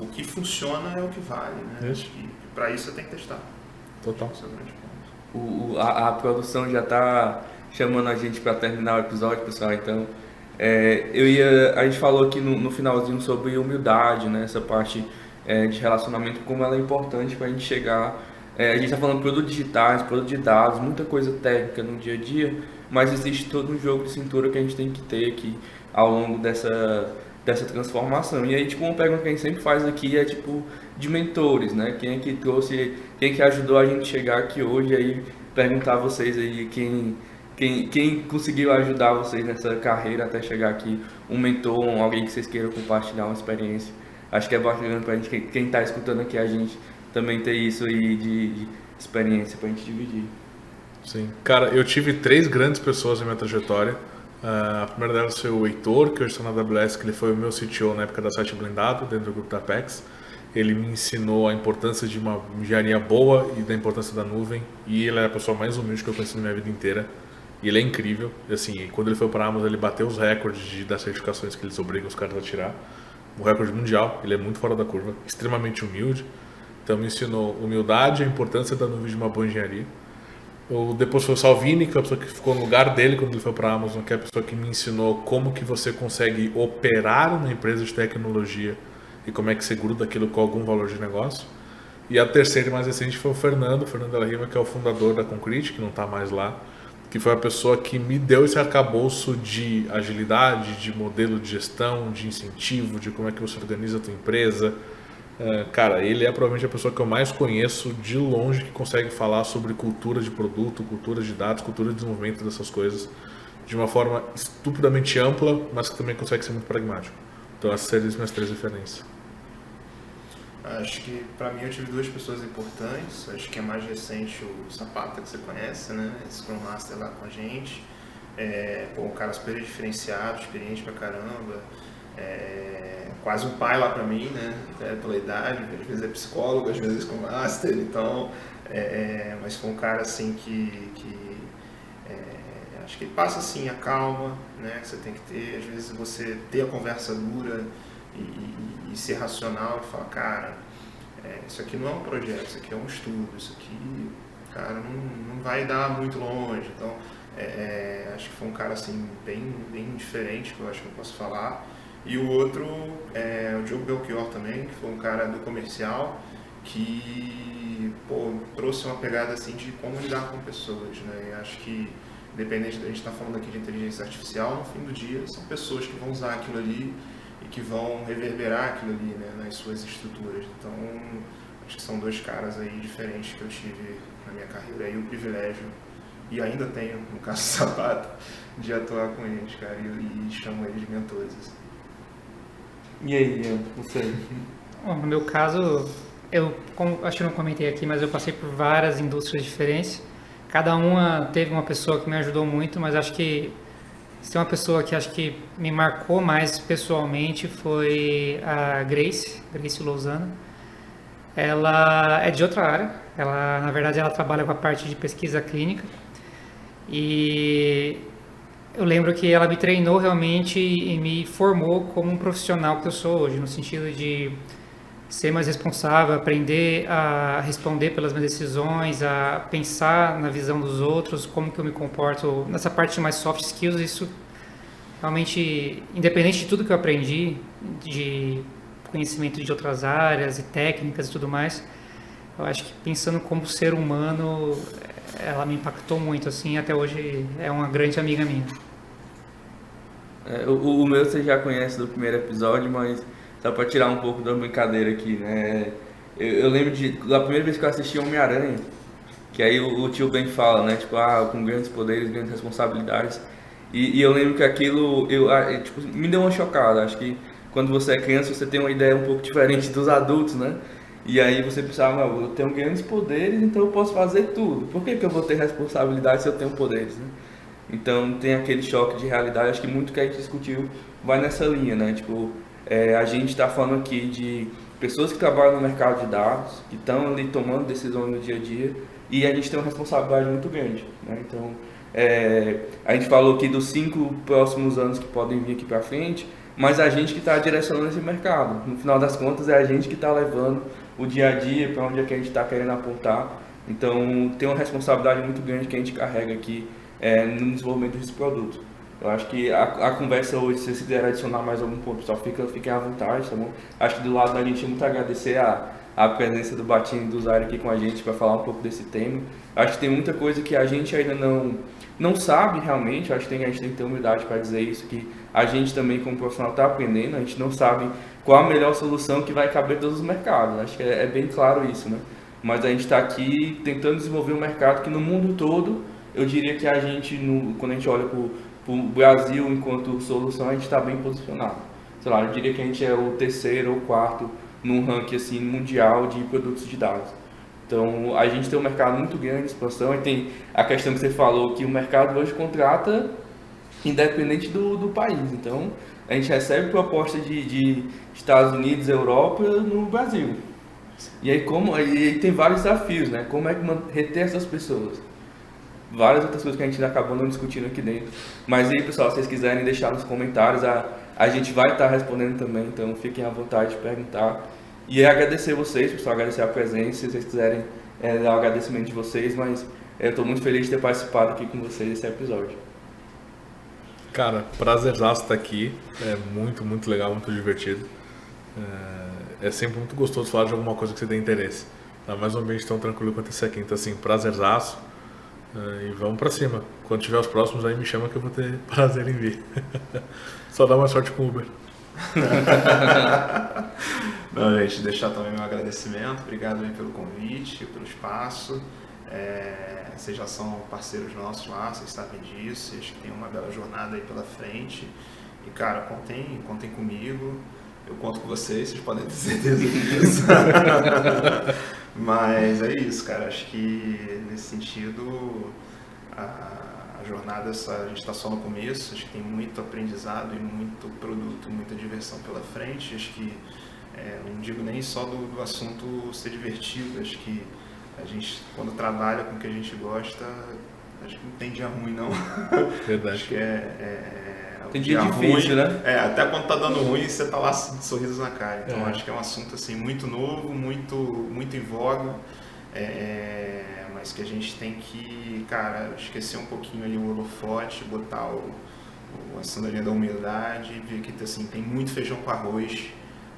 Speaker 4: o que funciona é o que vale, né?
Speaker 3: Isso.
Speaker 4: E para isso você tem que testar.
Speaker 3: Total.
Speaker 4: Esse é o grande ponto.
Speaker 1: A produção já está chamando a gente para terminar o episódio, pessoal. Então, a gente falou aqui no finalzinho sobre humildade, né? Essa parte de relacionamento, como ela é importante para a gente chegar. A gente está falando de produtos digitais, produtos de dados, muita coisa técnica no dia a dia, mas existe todo um jogo de cintura que a gente tem que ter aqui ao longo dessa transformação. E aí, tipo, uma pergunta que a gente sempre faz aqui é, tipo, de mentores, né? Quem é que trouxe, quem é que ajudou a gente chegar aqui hoje, aí perguntar a vocês aí quem conseguiu ajudar vocês nessa carreira até chegar aqui, um mentor, alguém que vocês queiram compartilhar uma experiência. Acho que é bacana pra gente, quem está escutando aqui a gente, também ter isso aí de experiência pra gente dividir.
Speaker 3: Sim. Cara, eu tive 3 grandes pessoas na minha trajetória. A primeira delas foi o Heitor, que hoje está na AWS, que ele foi o meu CTO na época da Site Blindado, dentro do grupo da Apex. Ele me ensinou a importância de uma engenharia boa e da importância da nuvem. E ele é a pessoa mais humilde que eu conheci na minha vida inteira. E ele é incrível. E, assim, quando ele foi para a Amazon, ele bateu os recordes das certificações que eles obrigam os caras a tirar. O recorde mundial. Ele é muito fora da curva, extremamente humilde. Então me ensinou humildade, a importância da nuvem de uma boa engenharia. Depois foi o Salvini, que é a pessoa que ficou no lugar dele quando ele foi para a Amazon, que é a pessoa que me ensinou como que você consegue operar uma empresa de tecnologia e como é que você gruda aquilo com algum valor de negócio. E a terceira e mais recente foi o Fernando Della Riva, que é o fundador da Concrete, que não está mais lá, que foi a pessoa que me deu esse arcabouço de agilidade, de modelo de gestão, de incentivo, de como é que você organiza a tua empresa. Cara, ele é provavelmente a pessoa que eu mais conheço de longe que consegue falar sobre cultura de produto, cultura de dados, cultura de desenvolvimento dessas coisas de uma forma estupidamente ampla, mas que também consegue ser muito pragmático. Então essas seriam as minhas 3 referências.
Speaker 4: Acho que para mim eu tive 2 pessoas importantes. Acho que é mais recente o Zapata, que você conhece, né? Esse Scrum Master lá com a gente. Um cara super diferenciado, experiente pra caramba. Quase um pai lá pra mim, né? Pela idade, às vezes é psicólogo, às vezes é Scrum Master, então... mas foi um cara assim que acho que ele passa assim a calma, né? Que você tem que ter. Às vezes você ter a conversa dura e ser racional e falar, cara, isso aqui não é um projeto, isso aqui é um estudo, isso aqui, cara, não vai dar muito longe. Então, acho que foi um cara assim bem diferente, que eu acho que eu posso falar. E o outro é o Diogo Belchior também, que foi um cara do comercial que trouxe uma pegada assim de como lidar com pessoas, né? E acho que, independente da gente estar falando aqui de inteligência artificial, no fim do dia são pessoas que vão usar aquilo ali e que vão reverberar aquilo ali, né, nas suas estruturas. Então, acho que são 2 caras aí diferentes que eu tive na minha carreira e o privilégio, e ainda tenho, no caso do Zapata, de atuar com eles, cara, e chamo eles de mentores. Assim.
Speaker 1: E aí, Ian, você?
Speaker 2: Bom, no meu caso, acho que eu não comentei aqui, mas eu passei por várias indústrias diferentes. Cada uma teve uma pessoa que me ajudou muito, mas acho que se tem uma pessoa que acho que me marcou mais pessoalmente foi a Grace Lousana. ela é de outra área. Ela, na verdade, ela trabalha com a parte de pesquisa clínica. E eu lembro que ela me treinou realmente e me formou como um profissional que eu sou hoje, no sentido de ser mais responsável, aprender a responder pelas minhas decisões, a pensar na visão dos outros, como que eu me comporto nessa parte mais soft skills. Isso realmente, independente de tudo que eu aprendi, de conhecimento de outras áreas e técnicas e tudo mais, eu acho que pensando como ser humano, ela me impactou muito, assim, até hoje é uma grande amiga minha.
Speaker 1: O meu você já conhece do primeiro episódio, mas só pra tirar um pouco da brincadeira aqui, né? Eu lembro da primeira vez que eu assisti Homem-Aranha, que aí o tio Ben fala, né? Tipo, com grandes poderes, grandes responsabilidades. E eu lembro que aquilo, tipo, me deu uma chocada. Acho que quando você é criança, você tem uma ideia um pouco diferente dos adultos, né? E aí você pensava, não, eu tenho grandes poderes, então eu posso fazer tudo. Por que que eu vou ter responsabilidade se eu tenho poderes, né? Então tem aquele choque de realidade. Acho que muito que a gente discutiu vai nessa linha, né? Tipo, a gente está falando aqui de pessoas que trabalham no mercado de dados, que estão ali tomando decisões no dia a dia, e a gente tem uma responsabilidade muito grande, né? Então, a gente falou aqui dos 5 próximos anos que podem vir aqui para frente, mas a gente que está direcionando esse mercado. No final das contas, é a gente que está levando o dia a dia para onde é que a gente está querendo apontar. Então, tem uma responsabilidade muito grande que a gente carrega aqui no desenvolvimento desse produto. Eu acho que a conversa hoje, se vocês quiserem adicionar mais algum ponto, pessoal, fiquem à vontade, tá bom? Acho que do lado da gente, muito agradecer a presença do Batinho e do Zaire aqui com a gente para falar um pouco desse tema. Acho que tem muita coisa que a gente ainda não sabe realmente. Acho que a gente tem que ter humildade para dizer isso, que a gente também como profissional está aprendendo. A gente não sabe qual a melhor solução que vai caber em todos os mercados. Acho que é bem claro isso, né? Mas a gente está aqui tentando desenvolver um mercado que no mundo todo, eu diria que a gente, quando a gente olha para o Brasil enquanto solução, a gente está bem posicionado. Sei lá, eu diria que a gente é o terceiro ou quarto num ranking assim, mundial de produtos de dados. Então, a gente tem um mercado muito grande de expansão, e tem a questão que você falou, que o mercado hoje contrata independente do país. Então, a gente recebe proposta de Estados Unidos, Europa, no Brasil. E aí tem vários desafios, né? Como é que reter essas pessoas? Várias outras coisas que a gente acabou não discutindo aqui dentro. Mas aí, pessoal, se vocês quiserem deixar nos comentários, a gente vai estar respondendo também, então fiquem à vontade de perguntar. E agradecer vocês, pessoal, agradecer a presença, se vocês quiserem dar o agradecimento de vocês, mas eu estou muito feliz de ter participado aqui com vocês desse episódio.
Speaker 3: Cara, prazerzaço estar aqui, é muito, muito legal, muito divertido. É sempre muito gostoso falar de alguma coisa que você tem interesse. Tá mais um ambiente tão tranquilo quanto esse aqui, então assim, prazerzaço. E vamos pra cima. Quando tiver os próximos aí me chama que eu vou ter prazer em vir. Só dá uma sorte com o Uber.
Speaker 4: Não, gente, deixar também meu agradecimento. Obrigado aí pelo convite, pelo espaço. Vocês já são parceiros nossos lá, vocês sabem disso. Acho que tem uma bela jornada aí pela frente. E cara, contem comigo. Eu conto com vocês podem ter certeza disso. Mas é isso, cara. Acho que nesse sentido a jornada, a gente está só no começo. Acho que tem muito aprendizado e muito produto, muita diversão pela frente. Acho que não digo nem só do assunto ser divertido. Acho que a gente, quando trabalha com o que a gente gosta, acho que não tem dia ruim, não.
Speaker 3: Verdade.
Speaker 4: Acho que
Speaker 1: tem dia difícil,
Speaker 4: ruim,
Speaker 1: né?
Speaker 4: Até quando tá dando ruim, você tá lá de sorriso na cara. Então acho que é um assunto assim muito novo, muito em voga, mas que a gente tem que, cara, esquecer um pouquinho ali o holofote, botar a sandalinha da humildade, ver que assim, tem muito feijão com arroz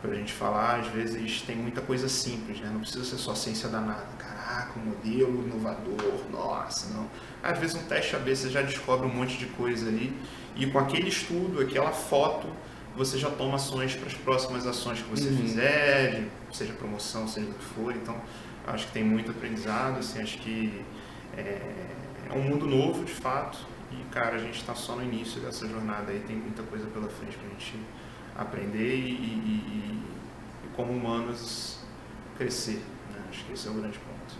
Speaker 4: pra gente falar. Às vezes tem muita coisa simples, né? Não precisa ser só ciência danada. Caraca, um modelo inovador, nossa, não. Às vezes um teste AB você já descobre um monte de coisa ali. E com aquele estudo, aquela foto, você já toma ações para as próximas ações que você fizer, seja promoção, seja o que for. Então, acho que tem muito aprendizado, assim, acho que é um mundo novo, de fato. E, cara, a gente está só no início dessa jornada aí, tem muita coisa pela frente para a gente aprender e, como humanos, crescer, né? Acho que esse é o grande ponto.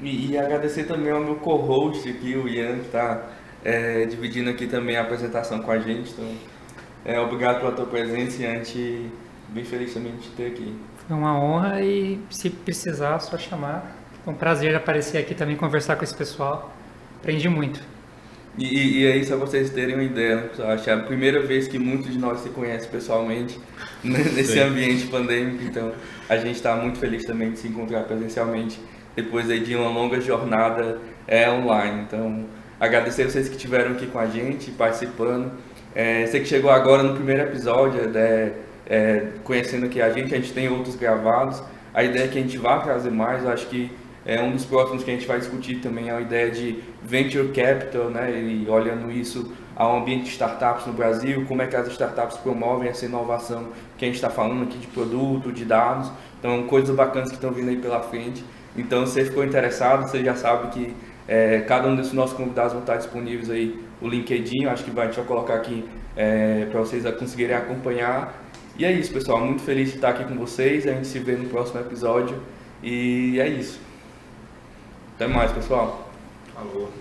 Speaker 1: E agradecer também ao meu co-host aqui, o Ian, que está dividindo aqui também a apresentação com a gente. Então, obrigado pela tua presença, e a gente bem feliz também de te ter aqui.
Speaker 2: Foi uma honra e se precisar, só chamar. Foi um prazer aparecer aqui também, conversar com esse pessoal. Aprendi muito.
Speaker 1: E aí, só vocês terem uma ideia, né, pessoal? Acho que é a primeira vez que muitos de nós se conhecem pessoalmente nesse ambiente pandêmico, então a gente está muito feliz também de se encontrar presencialmente depois aí de uma longa jornada online. Então, agradecer vocês que estiveram aqui com a gente, participando. Você que chegou agora no primeiro episódio, conhecendo aqui a gente tem outros gravados. A ideia é que a gente vá trazer mais, eu acho que um dos próximos que a gente vai discutir também é a ideia de Venture Capital, né? E olhando isso ao ambiente de startups no Brasil, como é que as startups promovem essa inovação que a gente está falando aqui de produto, de dados. Então, coisas bacanas que estão vindo aí pela frente. Então, se você ficou interessado, você já sabe que cada um desses nossos convidados vão estar disponíveis aí o LinkedIn, acho que a gente vai colocar aqui para vocês conseguirem acompanhar. E é isso, pessoal, muito feliz de estar aqui com vocês, a gente se vê no próximo episódio e é isso. Até mais, pessoal.
Speaker 4: Falou.